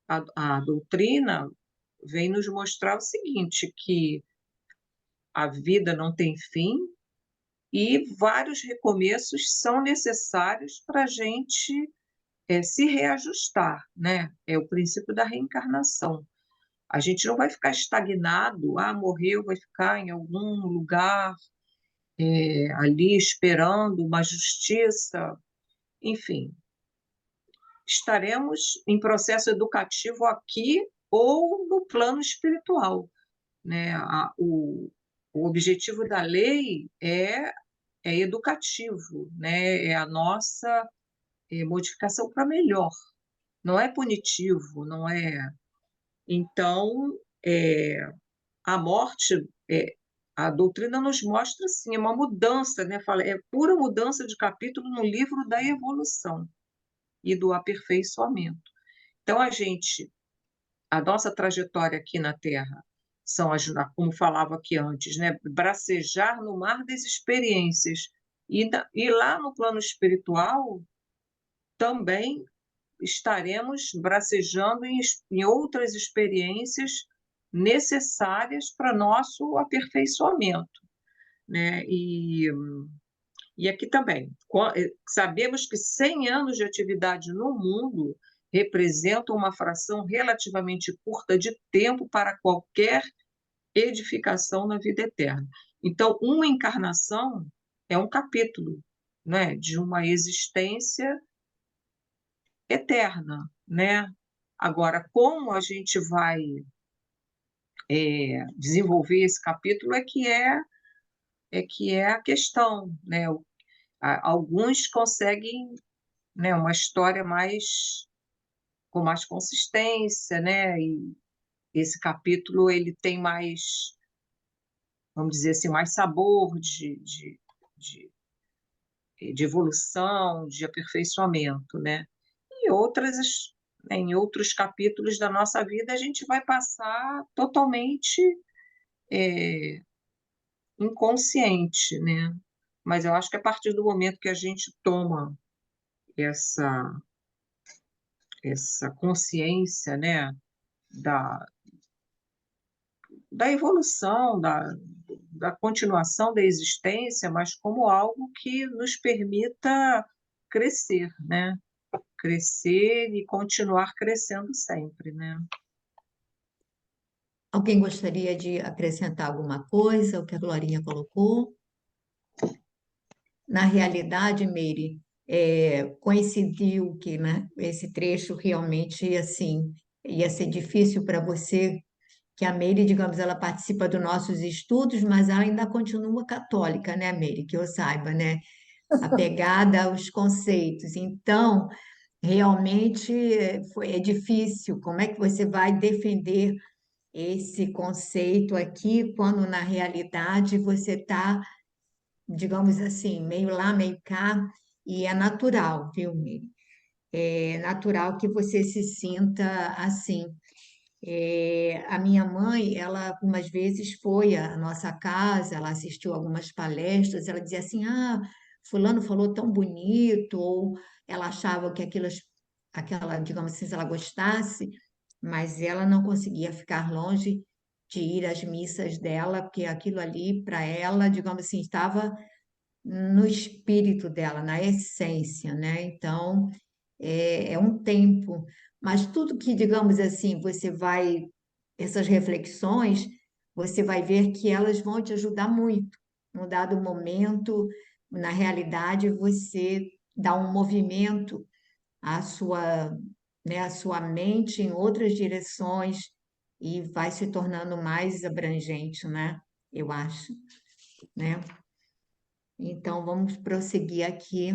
a doutrina vem nos mostrar o seguinte, que a vida não tem fim e vários recomeços são necessários para a gente se reajustar, né? É o princípio da reencarnação. A gente não vai ficar estagnado, morreu, vai ficar em algum lugar ali esperando uma justiça, enfim, estaremos em processo educativo aqui ou no plano espiritual, né? O objetivo da lei é educativo, né? É a nossa modificação para melhor, não é punitivo, não é. Então, a morte, a doutrina nos mostra assim, é uma mudança, né? Fala, é pura mudança de capítulo no livro da evolução e do aperfeiçoamento. Então, a nossa trajetória aqui na Terra são como falava aqui antes, né? Bracejar no mar das experiências. E lá no plano espiritual também estaremos bracejando em outras experiências necessárias para nosso aperfeiçoamento, né? E aqui também, sabemos que 100 anos de atividade no mundo representam uma fração relativamente curta de tempo para qualquer edificação na vida eterna. Então, uma encarnação é um capítulo, né, de uma existência eterna, né? Agora, como a gente vai desenvolver esse capítulo é que é a questão, né? Alguns conseguem, né, uma história com mais consistência, né? E esse capítulo ele tem mais, vamos dizer assim, mais sabor de, de evolução, de aperfeiçoamento, né? E né, em outros capítulos da nossa vida a gente vai passar totalmente inconsciente, né? Mas eu acho que a partir do momento que a gente toma essa essa consciência, né, da, da evolução, da continuação da existência, mas como algo que nos permita crescer, né? Crescer e continuar crescendo sempre, né? Alguém gostaria de acrescentar alguma coisa, o que a Glorinha colocou? Na realidade, Meire, coincidiu que, né, esse trecho realmente assim ia ser difícil para você, que a Meire, digamos, ela participa dos nossos estudos, mas ela ainda continua católica, né, Meire? Que eu saiba, né? Apegada aos conceitos. Então, realmente é difícil. Como é que você vai defender esse conceito aqui, quando na realidade você está, digamos assim, meio lá, meio cá, e é natural, viu, Miri? É natural que você se sinta assim. A minha mãe, ela algumas vezes foi à nossa casa, ela assistiu algumas palestras, ela dizia assim, fulano falou tão bonito, ou ela achava que aquela, digamos assim, se ela gostasse, mas ela não conseguia ficar longe de ir às missas dela, porque aquilo ali, para ela, digamos assim, estava no espírito dela, na essência, né? Então, é um tempo, mas tudo que, digamos assim, essas reflexões, você vai ver que elas vão te ajudar muito. Num dado momento, na realidade, você dá um movimento à sua, né, à sua mente em outras direções e vai se tornando mais abrangente, né? Eu acho. né? Então, vamos prosseguir aqui.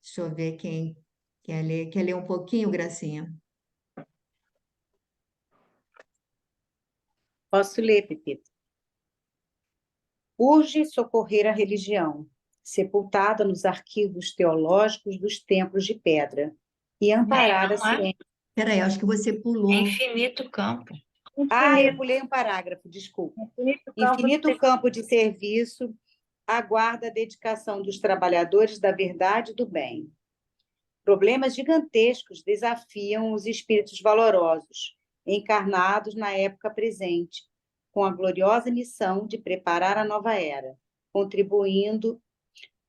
Deixa eu ver quem quer ler. Quer ler um pouquinho, Gracinha? Posso ler, Pepita? Urge socorrer a religião, sepultada nos arquivos teológicos dos templos de pedra, e amparar a Não é? ciência. Peraí, acho que você É pulou. infinito o campo. Ah, eu pulei um parágrafo, desculpa. Infinito campo de serviço aguarda a dedicação dos trabalhadores da verdade e do bem. Problemas gigantescos desafiam os espíritos valorosos, encarnados na época presente, com a gloriosa missão de preparar a nova era, contribuindo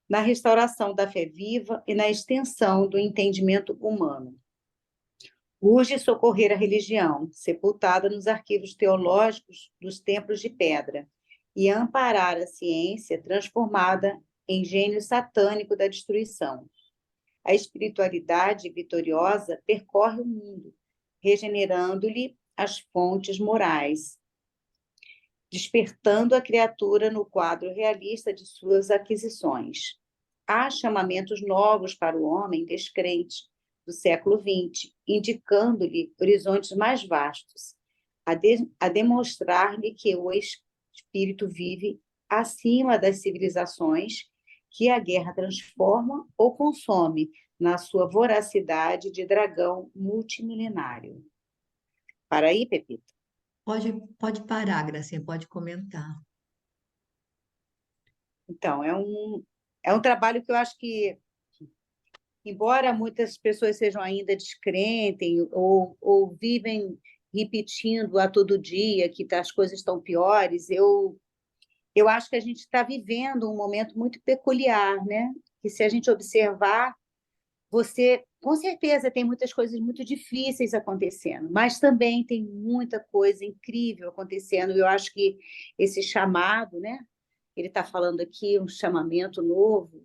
na restauração da fé viva e na extensão do entendimento humano. Urge socorrer a religião, sepultada nos arquivos teológicos dos templos de pedra, e amparar a ciência transformada em gênio satânico da destruição. A espiritualidade vitoriosa percorre o mundo, regenerando-lhe as fontes morais, despertando a criatura no quadro realista de suas aquisições. Há chamamentos novos para o homem descrente do século XX, indicando-lhe horizontes mais vastos, a demonstrar-lhe que o espírito vive acima das civilizações que a guerra transforma ou consome na sua voracidade de dragão multimilenário. Para aí, Pepita? Pode parar, Gracinha, pode comentar. Então, é um trabalho que eu acho que, embora muitas pessoas sejam ainda descrentes ou vivem repetindo a todo dia que as coisas estão piores, eu acho que a gente está vivendo um momento muito peculiar, né? Que se a gente observar, você, com certeza, tem muitas coisas muito difíceis acontecendo, mas também tem muita coisa incrível acontecendo. Eu acho que esse chamado, né? Ele está falando aqui, um chamamento novo,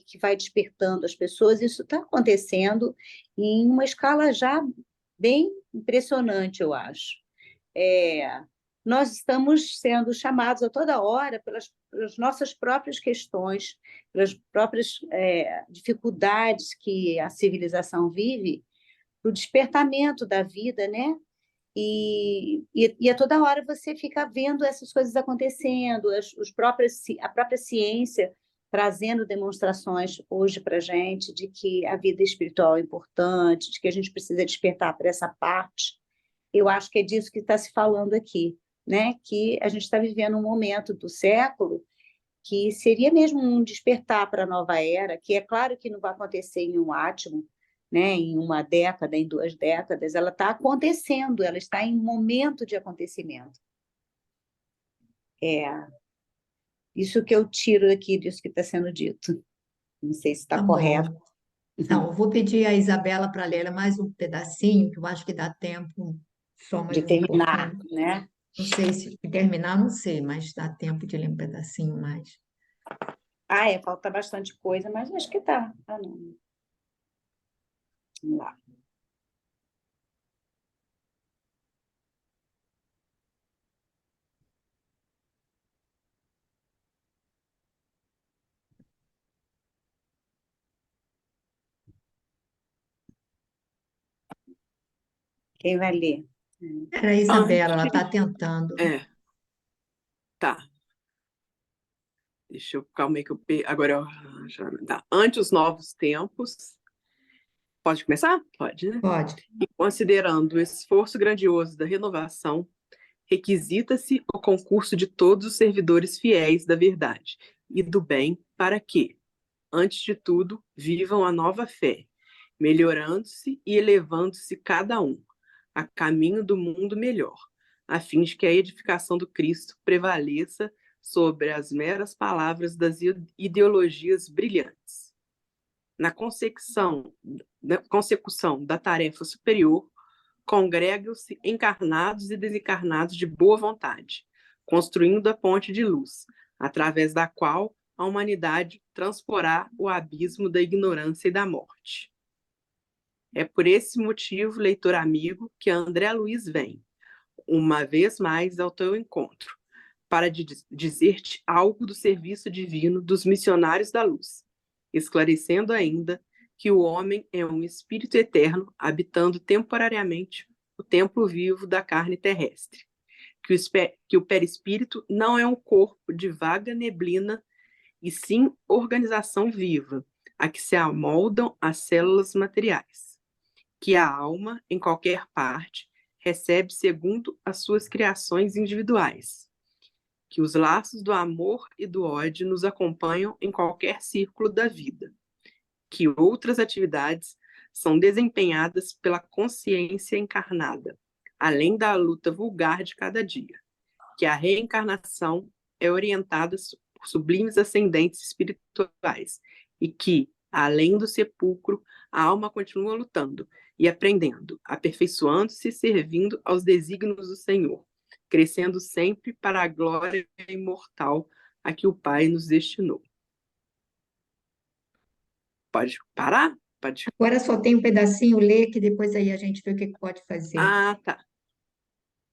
que vai despertando as pessoas. Isso está acontecendo em uma escala já bem impressionante, eu acho. Nós estamos sendo chamados a toda hora pelas nossas próprias questões, pelas próprias dificuldades que a civilização vive, para o despertamento da vida, né? E a toda hora você fica vendo essas coisas acontecendo, a própria ciência trazendo demonstrações hoje para a gente de que a vida espiritual é importante, de que a gente precisa despertar para essa parte. Eu acho que é disso que está se falando aqui, né? Que a gente está vivendo um momento do século que seria mesmo um despertar para a nova era, que é claro que não vai acontecer em um átimo, né? Em uma década, em 2 décadas, ela está acontecendo, ela está em momento de acontecimento. Isso que eu tiro aqui disso que está sendo dito. Não sei se está Tá correto. bom. Então, eu vou pedir a Isabela para ler mais um pedacinho, que eu acho que dá tempo, só mais De um terminar, pouquinho. né? Não sei se terminar, não sei, mas dá tempo de ler um pedacinho mais. Falta bastante coisa, mas acho que tá. Não. Vamos lá. Quem vai ler? Era a Isabela, ela está Antes, tentando. tá. Deixa eu, calma aí que agora tá. Ante os novos tempos. Pode começar? Pode, né? Pode. E considerando o esforço grandioso da renovação, requisita-se o concurso de todos os servidores fiéis da verdade e do bem para que, antes de tudo, vivam a nova fé, melhorando-se e elevando-se cada um a caminho do mundo melhor, a fim de que a edificação do Cristo prevaleça sobre as meras palavras das ideologias brilhantes. Na consecução da tarefa superior, congregam-se encarnados e desencarnados de boa vontade, construindo a ponte de luz, através da qual a humanidade transporá o abismo da ignorância e da morte. É por esse motivo, leitor amigo, que André Luiz vem, uma vez mais, ao teu encontro, para dizer-te algo do serviço divino dos missionários da luz, esclarecendo ainda que o homem é um espírito eterno habitando temporariamente o templo vivo da carne terrestre, que o perispírito não é um corpo de vaga neblina, e sim organização viva, a que se amoldam as células materiais, que a alma, em qualquer parte, recebe segundo as suas criações individuais, que os laços do amor e do ódio nos acompanham em qualquer círculo da vida, que outras atividades são desempenhadas pela consciência encarnada, além da luta vulgar de cada dia, que a reencarnação é orientada por sublimes ascendentes espirituais e que, além do sepulcro, a alma continua lutando e aprendendo, aperfeiçoando-se e servindo aos desígnios do Senhor, crescendo sempre para a glória imortal a que o Pai nos destinou. Pode parar? Pode. Agora só tem um pedacinho, lê, que depois aí a gente vê o que pode fazer. Ah, tá.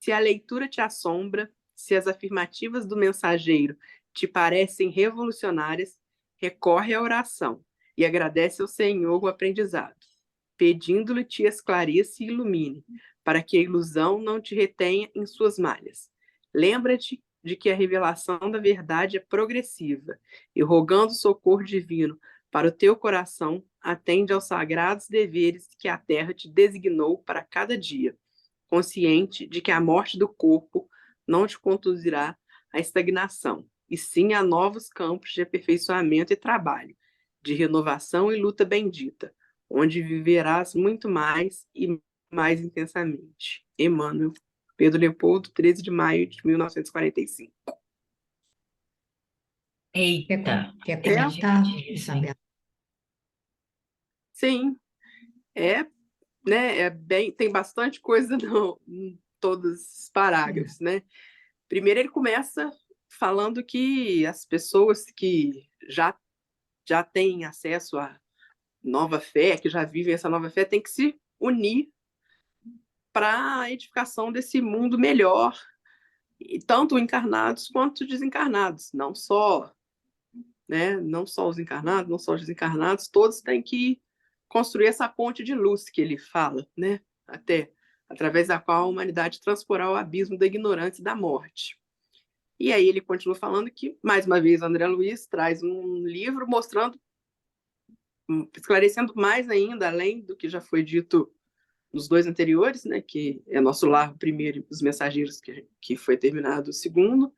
Se a leitura te assombra, se as afirmativas do mensageiro te parecem revolucionárias, recorre à oração e agradece ao Senhor o aprendizado, pedindo-lhe te esclareça e ilumine, para que a ilusão não te retenha em suas malhas. Lembra-te de que a revelação da verdade é progressiva, e rogando socorro divino para o teu coração, atende aos sagrados deveres que a terra te designou para cada dia, consciente de que a morte do corpo não te conduzirá à estagnação, e sim a novos campos de aperfeiçoamento e trabalho, de renovação e luta bendita, onde viverás muito mais e mais intensamente. Emmanuel, Pedro Leopoldo, 13 de maio de 1945. Eita, Quer tem comentar, gente, hein? Isabel? Sim, é, né, tem bastante coisa em todos os parágrafos, né? Primeiro ele começa falando que as pessoas que já têm acesso à nova fé, que já vivem essa nova fé, têm que se unir para a edificação desse mundo melhor, tanto encarnados quanto desencarnados, não só, né, não só os encarnados, não só os desencarnados, todos têm que construir essa ponte de luz que ele fala, né, até através da qual a humanidade transporá o abismo da ignorância e da morte. E aí ele continua falando que, mais uma vez, André Luiz traz um livro mostrando, esclarecendo mais ainda, além do que já foi dito nos dois anteriores, né, que é Nosso Lar, o primeiro, e Os Mensageiros, que foi terminado o segundo,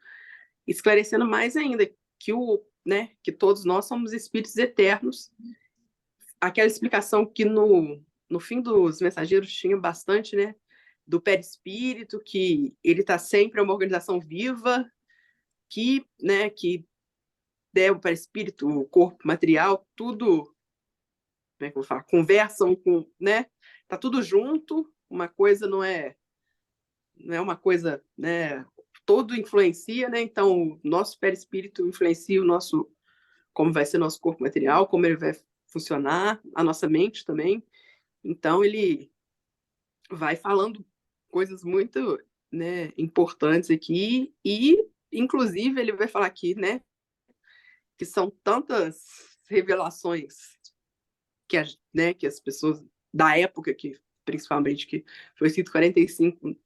esclarecendo mais ainda que todos nós somos espíritos eternos. Aquela explicação que no fim dos Mensageiros tinha bastante, né, do perispírito, que ele está sempre uma organização viva, que o perispírito, o corpo material, tudo, como é que eu vou falar, conversam com, né? Tá tudo junto, uma coisa não é uma coisa, né? Todo influencia, né? Então, o nosso perispírito influencia o nosso, como vai ser nosso corpo material, como ele vai funcionar, a nossa mente também. Então, ele vai falando coisas muito, né, importantes aqui e, inclusive, ele vai falar aqui, né, que são tantas revelações que as pessoas da época, que principalmente que foi escrito 45,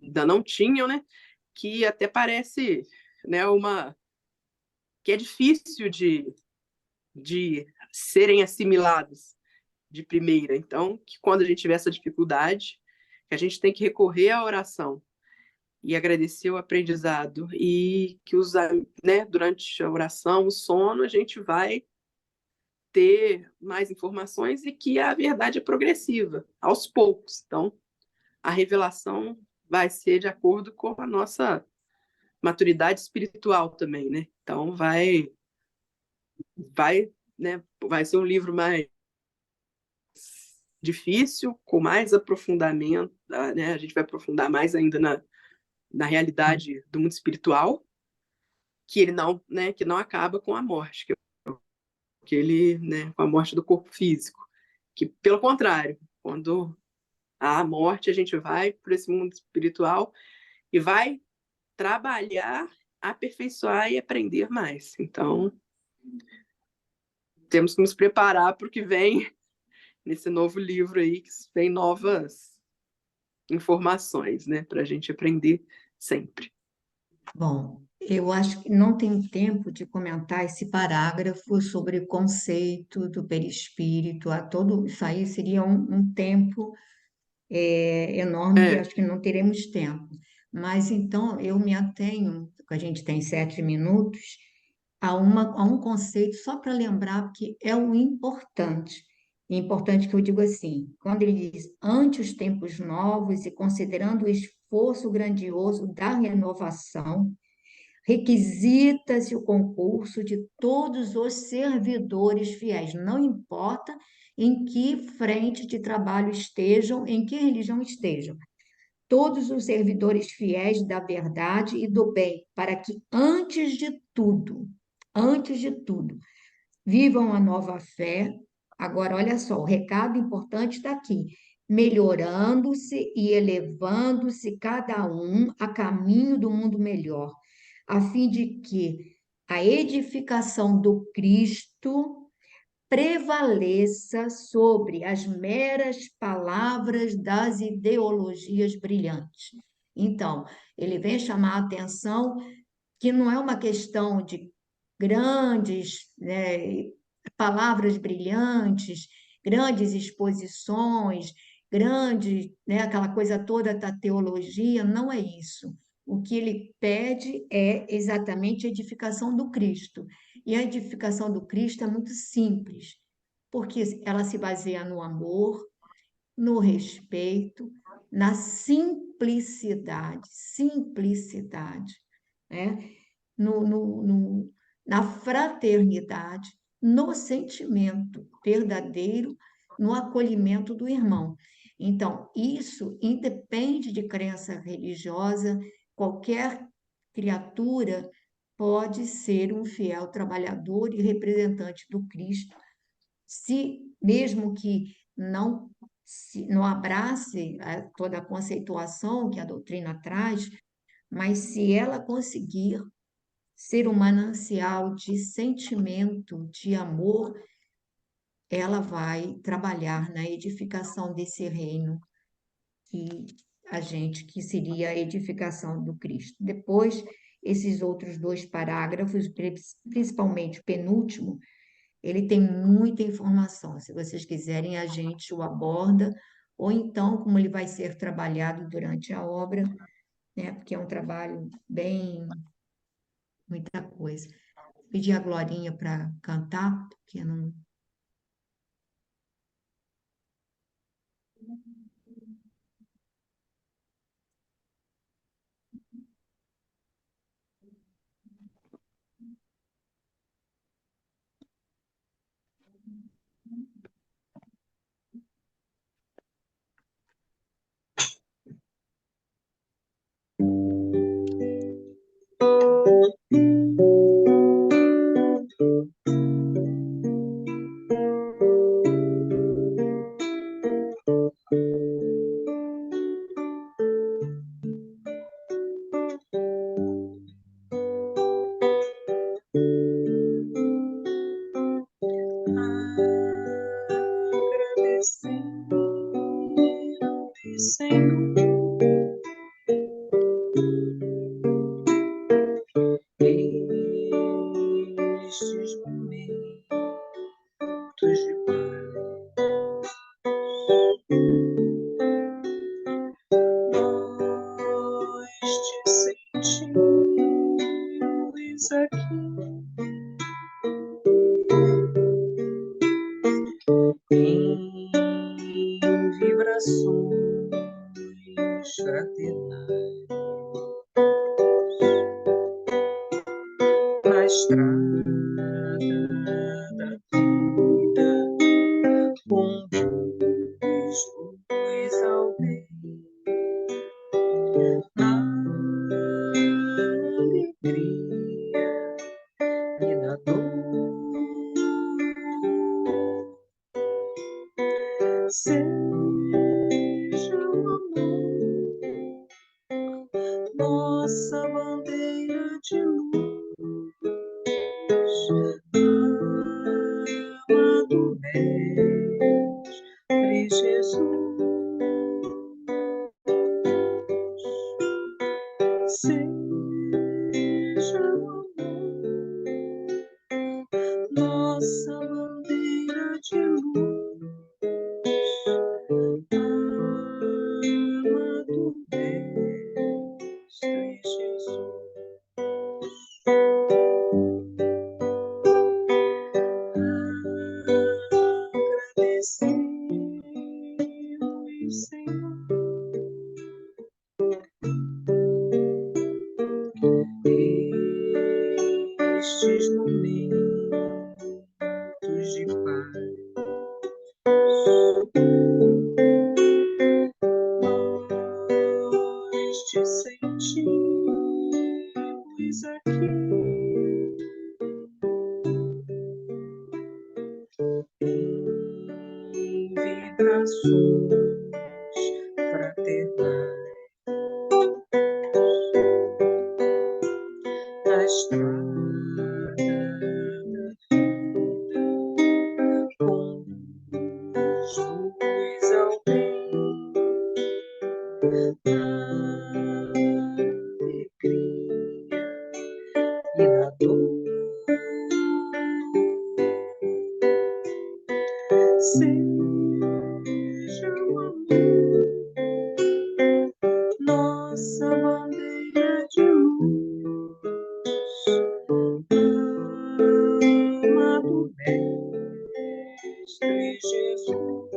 ainda não tinham, né, que até parece, né, que é difícil de serem assimilados de primeira. Então, que quando a gente tiver essa dificuldade, que a gente tem que recorrer à oração e agradecer o aprendizado, e que durante a oração, o sono, a gente vai ter mais informações, e que a verdade é progressiva, aos poucos. Então, a revelação vai ser de acordo com a nossa maturidade espiritual também, né? Então, vai ser um livro mais difícil, com mais aprofundamento, né? A gente vai aprofundar mais ainda na realidade do mundo espiritual, que ele não, né, que não acaba com a morte, que ele, né, com a morte do corpo físico, que pelo contrário, quando há a morte, a gente vai para esse mundo espiritual e vai trabalhar aperfeiçoar e aprender mais. Então, temos que nos preparar para o que vem nesse novo livro aí, que vem novas informações, né, para a gente aprender sempre. Bom, eu acho que não tenho tempo de comentar esse parágrafo sobre o conceito do perispírito, a todo isso aí seria um tempo enorme, e acho que não teremos tempo. Mas então eu me atenho, porque a gente tem 7 minutos, a um conceito só para lembrar que é o importante. Importante que eu digo assim, quando ele diz ante os tempos novos e considerando o esforço grandioso da renovação, requisita-se o concurso de todos os servidores fiéis, não importa em que frente de trabalho estejam, em que religião estejam. Todos os servidores fiéis da verdade e do bem, para que antes de tudo, vivam a nova fé. Agora, olha só, o recado importante está aqui: melhorando-se e elevando-se cada um a caminho do mundo melhor, a fim de que a edificação do Cristo prevaleça sobre as meras palavras das ideologias brilhantes. Então, ele vem chamar a atenção que não é uma questão de grandes, né, palavras brilhantes, grandes exposições, grande, né, aquela coisa toda da teologia, não é isso. O que ele pede é exatamente a edificação do Cristo. E a edificação do Cristo é muito simples, porque ela se baseia no amor, no respeito, na simplicidade, né? Na fraternidade, no sentimento verdadeiro, no acolhimento do irmão. Então, isso independe de crença religiosa, qualquer criatura pode ser um fiel trabalhador e representante do Cristo, se mesmo que não abrace toda a conceituação que a doutrina traz, mas se ela conseguir ser um manancial de sentimento, de amor, ela vai trabalhar na edificação desse reino que seria a edificação do Cristo. Depois, esses outros 2 parágrafos, principalmente o penúltimo, ele tem muita informação. Se vocês quiserem, a gente o aborda, ou então, como ele vai ser trabalhado durante a obra, né? Porque é um trabalho bem, muita coisa. Pedir a Glorinha para cantar, porque não. Agradecendo, Senhor, estes momentos de paz. Nós te sentimos aqui em vibrações fraternais na estrada da vida, conduz luz ao bem, na alegria e na dor. Seja o amor nossa bandeira de fraternais na estrada da vida, conduz ao bem, na alegria e na dor. Seja o amor nossa bandeira de luz, amado Mestre Jesus.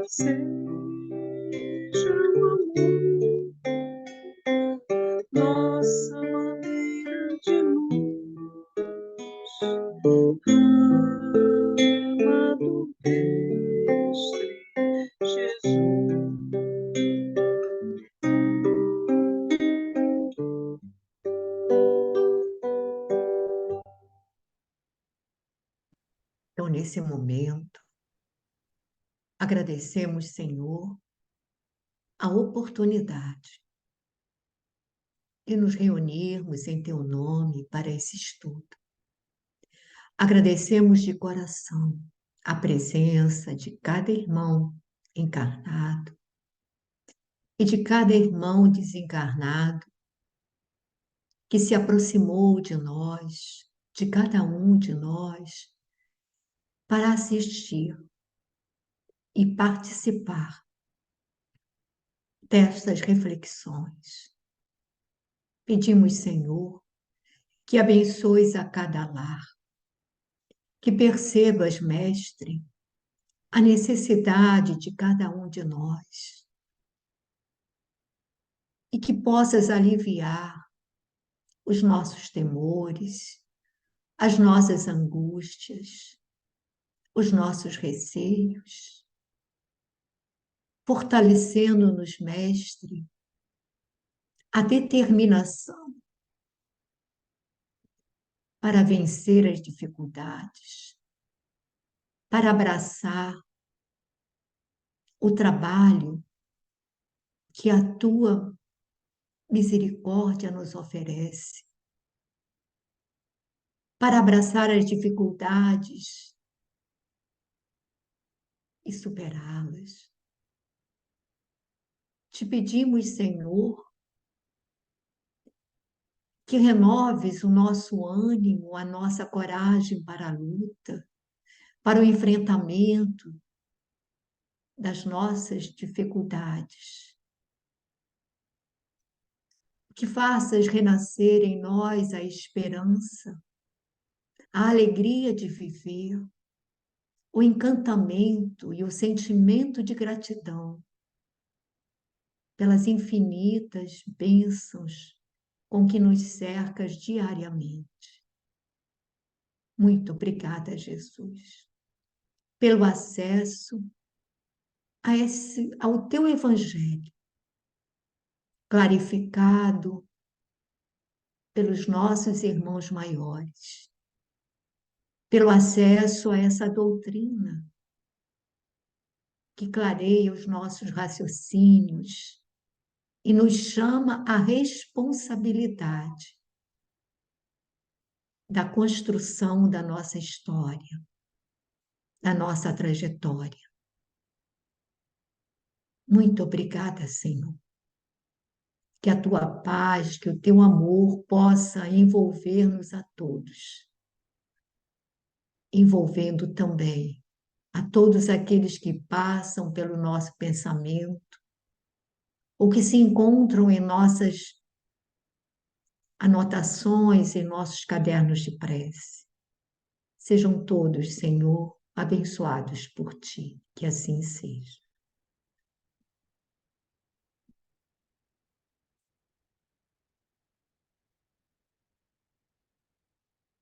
Seja o amor nossa bandeira de luz, amado Mestre Jesus. Então, nesse momento, agradecemos, Senhor, a oportunidade de nos reunirmos em Teu nome para esse estudo. Agradecemos de coração a presença de cada irmão encarnado e de cada irmão desencarnado que se aproximou de nós, de cada um de nós, para assistir e participar destas reflexões. Pedimos, Senhor, que abençoes a cada lar, que percebas, Mestre, a necessidade de cada um de nós e que possas aliviar os nossos temores, as nossas angústias, os nossos receios, fortalecendo-nos, Mestre, a determinação para vencer as dificuldades, para abraçar o trabalho que a Tua misericórdia nos oferece, para abraçar as dificuldades e superá-las. Te pedimos, Senhor, que renoves o nosso ânimo, a nossa coragem para a luta, para o enfrentamento das nossas dificuldades. Que faças renascer em nós a esperança, a alegria de viver, o encantamento e o sentimento de gratidão pelas infinitas bênçãos com que nos cercas diariamente. Muito obrigada, Jesus, pelo acesso ao Teu Evangelho, clarificado pelos nossos irmãos maiores, pelo acesso a essa doutrina que clareia os nossos raciocínios e nos chama à responsabilidade da construção da nossa história, da nossa trajetória. Muito obrigada, Senhor. Que a Tua paz, que o Teu amor possa envolver-nos a todos, envolvendo também a todos aqueles que passam pelo nosso pensamento ou que se encontram em nossas anotações, em nossos cadernos de prece. Sejam todos, Senhor, abençoados por Ti, que assim seja.